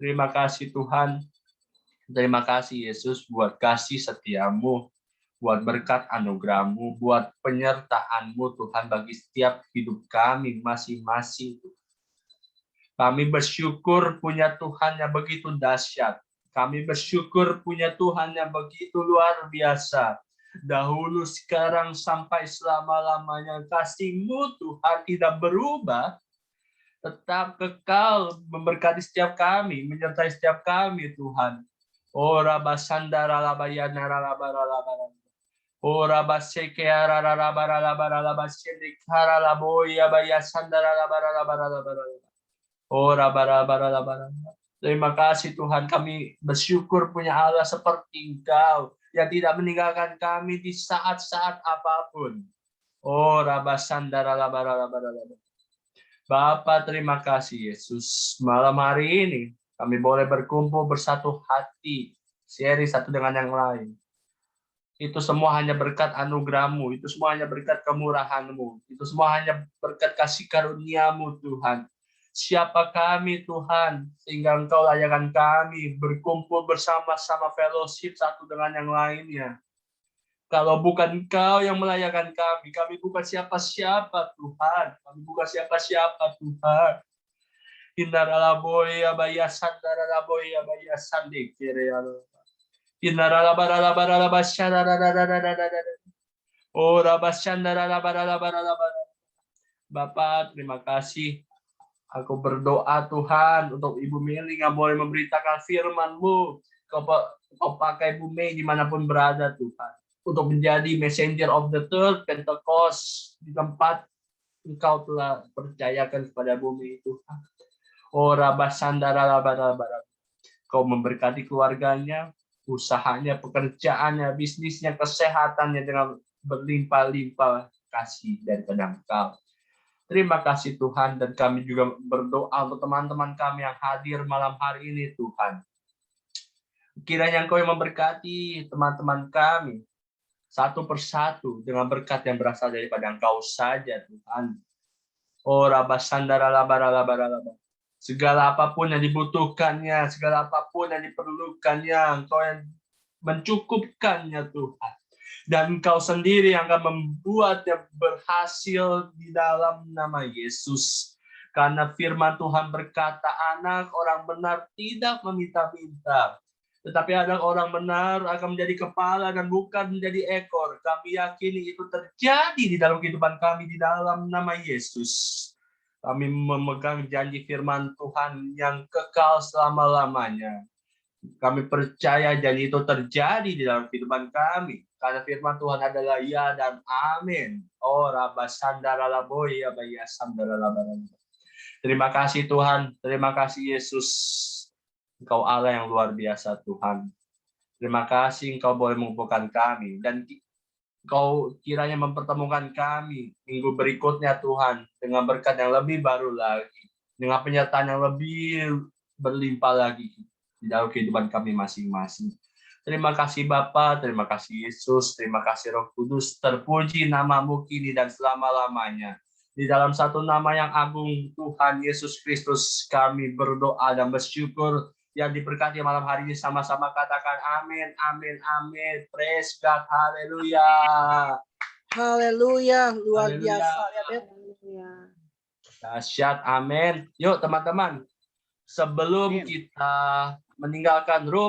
Terima kasih Tuhan. Terima kasih Yesus buat kasih setiamu, buat berkat anugerah-Mu, buat penyertaan-Mu Tuhan bagi setiap hidup kami masing-masing. Kami bersyukur punya Tuhan yang begitu dahsyat. Kami bersyukur punya Tuhan yang begitu luar biasa. Dahulu, sekarang, sampai selama-lamanya. Kasih-Mu Tuhan tidak berubah, tetap kekal memberkati setiap kami, menyertai setiap kami Tuhan. Ora basandara labayana ralabaralabara. Ora basekeara ralabaralabara sendikara laboya bayasandara labaralabara. Ora barabaralabara. Terima kasih Tuhan, kami bersyukur punya Allah seperti Engkau yang tidak meninggalkan kami di saat-saat apapun. Oh, rabasandara labara. Bapa, terima kasih Yesus. Malam hari ini kami boleh berkumpul bersatu hati, seri satu dengan yang lain. Itu semua hanya berkat anugerah-Mu, itu semua hanya berkat kemurahan-Mu, itu semua hanya berkat kasih karunia-Mu Tuhan. Siapa kami Tuhan, sehingga Engkau layakan kami berkumpul bersama-sama fellowship satu dengan yang lainnya. Kalau bukan Engkau yang melayakan kami bukan siapa-siapa Tuhan. Kami bukan siapa-siapa Tuhan. Indaralaboya bayasan daralaboya bayasan dikirialo. Indaralabaralabaralabasyara. Oh rabasyan daralabaralabaralabar. Bapak, terima kasih. Aku berdoa Tuhan untuk Ibu Meli yang boleh memberitakan firman-Mu. Kau pakai Ibu Mei dimanapun berada Tuhan. Untuk menjadi messenger of the third Pentecost di tempat Engkau telah percayakan kepada bumi Tuhan. Oh rabasandara labara. Kau memberkati keluarganya, usahanya, pekerjaannya, bisnisnya, kesehatannya dengan berlimpah-limpah kasih daripada Engkau. Terima kasih Tuhan, dan kami juga berdoa untuk teman-teman kami yang hadir malam hari ini Tuhan. Kiranya Engkau yang memberkati teman-teman kami satu persatu dengan berkat yang berasal daripada Engkau saja Tuhan. Oh rabasandara labara. Segala apapun yang dibutuhkannya, segala apapun yang diperlukannya, Engkau yang mencukupkannya Tuhan. Dan Engkau sendiri yang akan membuatnya berhasil di dalam nama Yesus. Karena firman Tuhan berkata, anak orang benar tidak meminta-minta. Tetapi anak orang benar akan menjadi kepala dan bukan menjadi ekor. Kami yakini itu terjadi di dalam kehidupan kami di dalam nama Yesus. Kami memegang janji firman Tuhan yang kekal selama-lamanya. Kami percaya janji itu terjadi di dalam kehidupan kami. Karena firman Tuhan adalah ya dan amin. Oh, rabasandara laboy, abaya sandara labaran. Terima kasih Tuhan, terima kasih Yesus. Engkau Allah yang luar biasa Tuhan. Terima kasih Engkau boleh mengumpulkan kami. Dan Engkau kiranya mempertemukan kami minggu berikutnya Tuhan. Dengan berkat yang lebih baru lagi. Dengan penyertaan yang lebih berlimpah lagi di dalam kehidupan kami masing-masing. Terima kasih Bapa, terima kasih Yesus, terima kasih Roh Kudus. Terpuji namamu kini dan selama-lamanya. Di dalam satu nama yang agung, Tuhan Yesus Kristus, kami berdoa dan bersyukur. Yang diberkati malam hari ini sama-sama katakan amin, amin, amin. Praise God, haleluya. Haleluya, luar Haleluya. biasa ya Bet. Dahsyat, amin. Yuk teman-teman, sebelum kita meninggalkan room,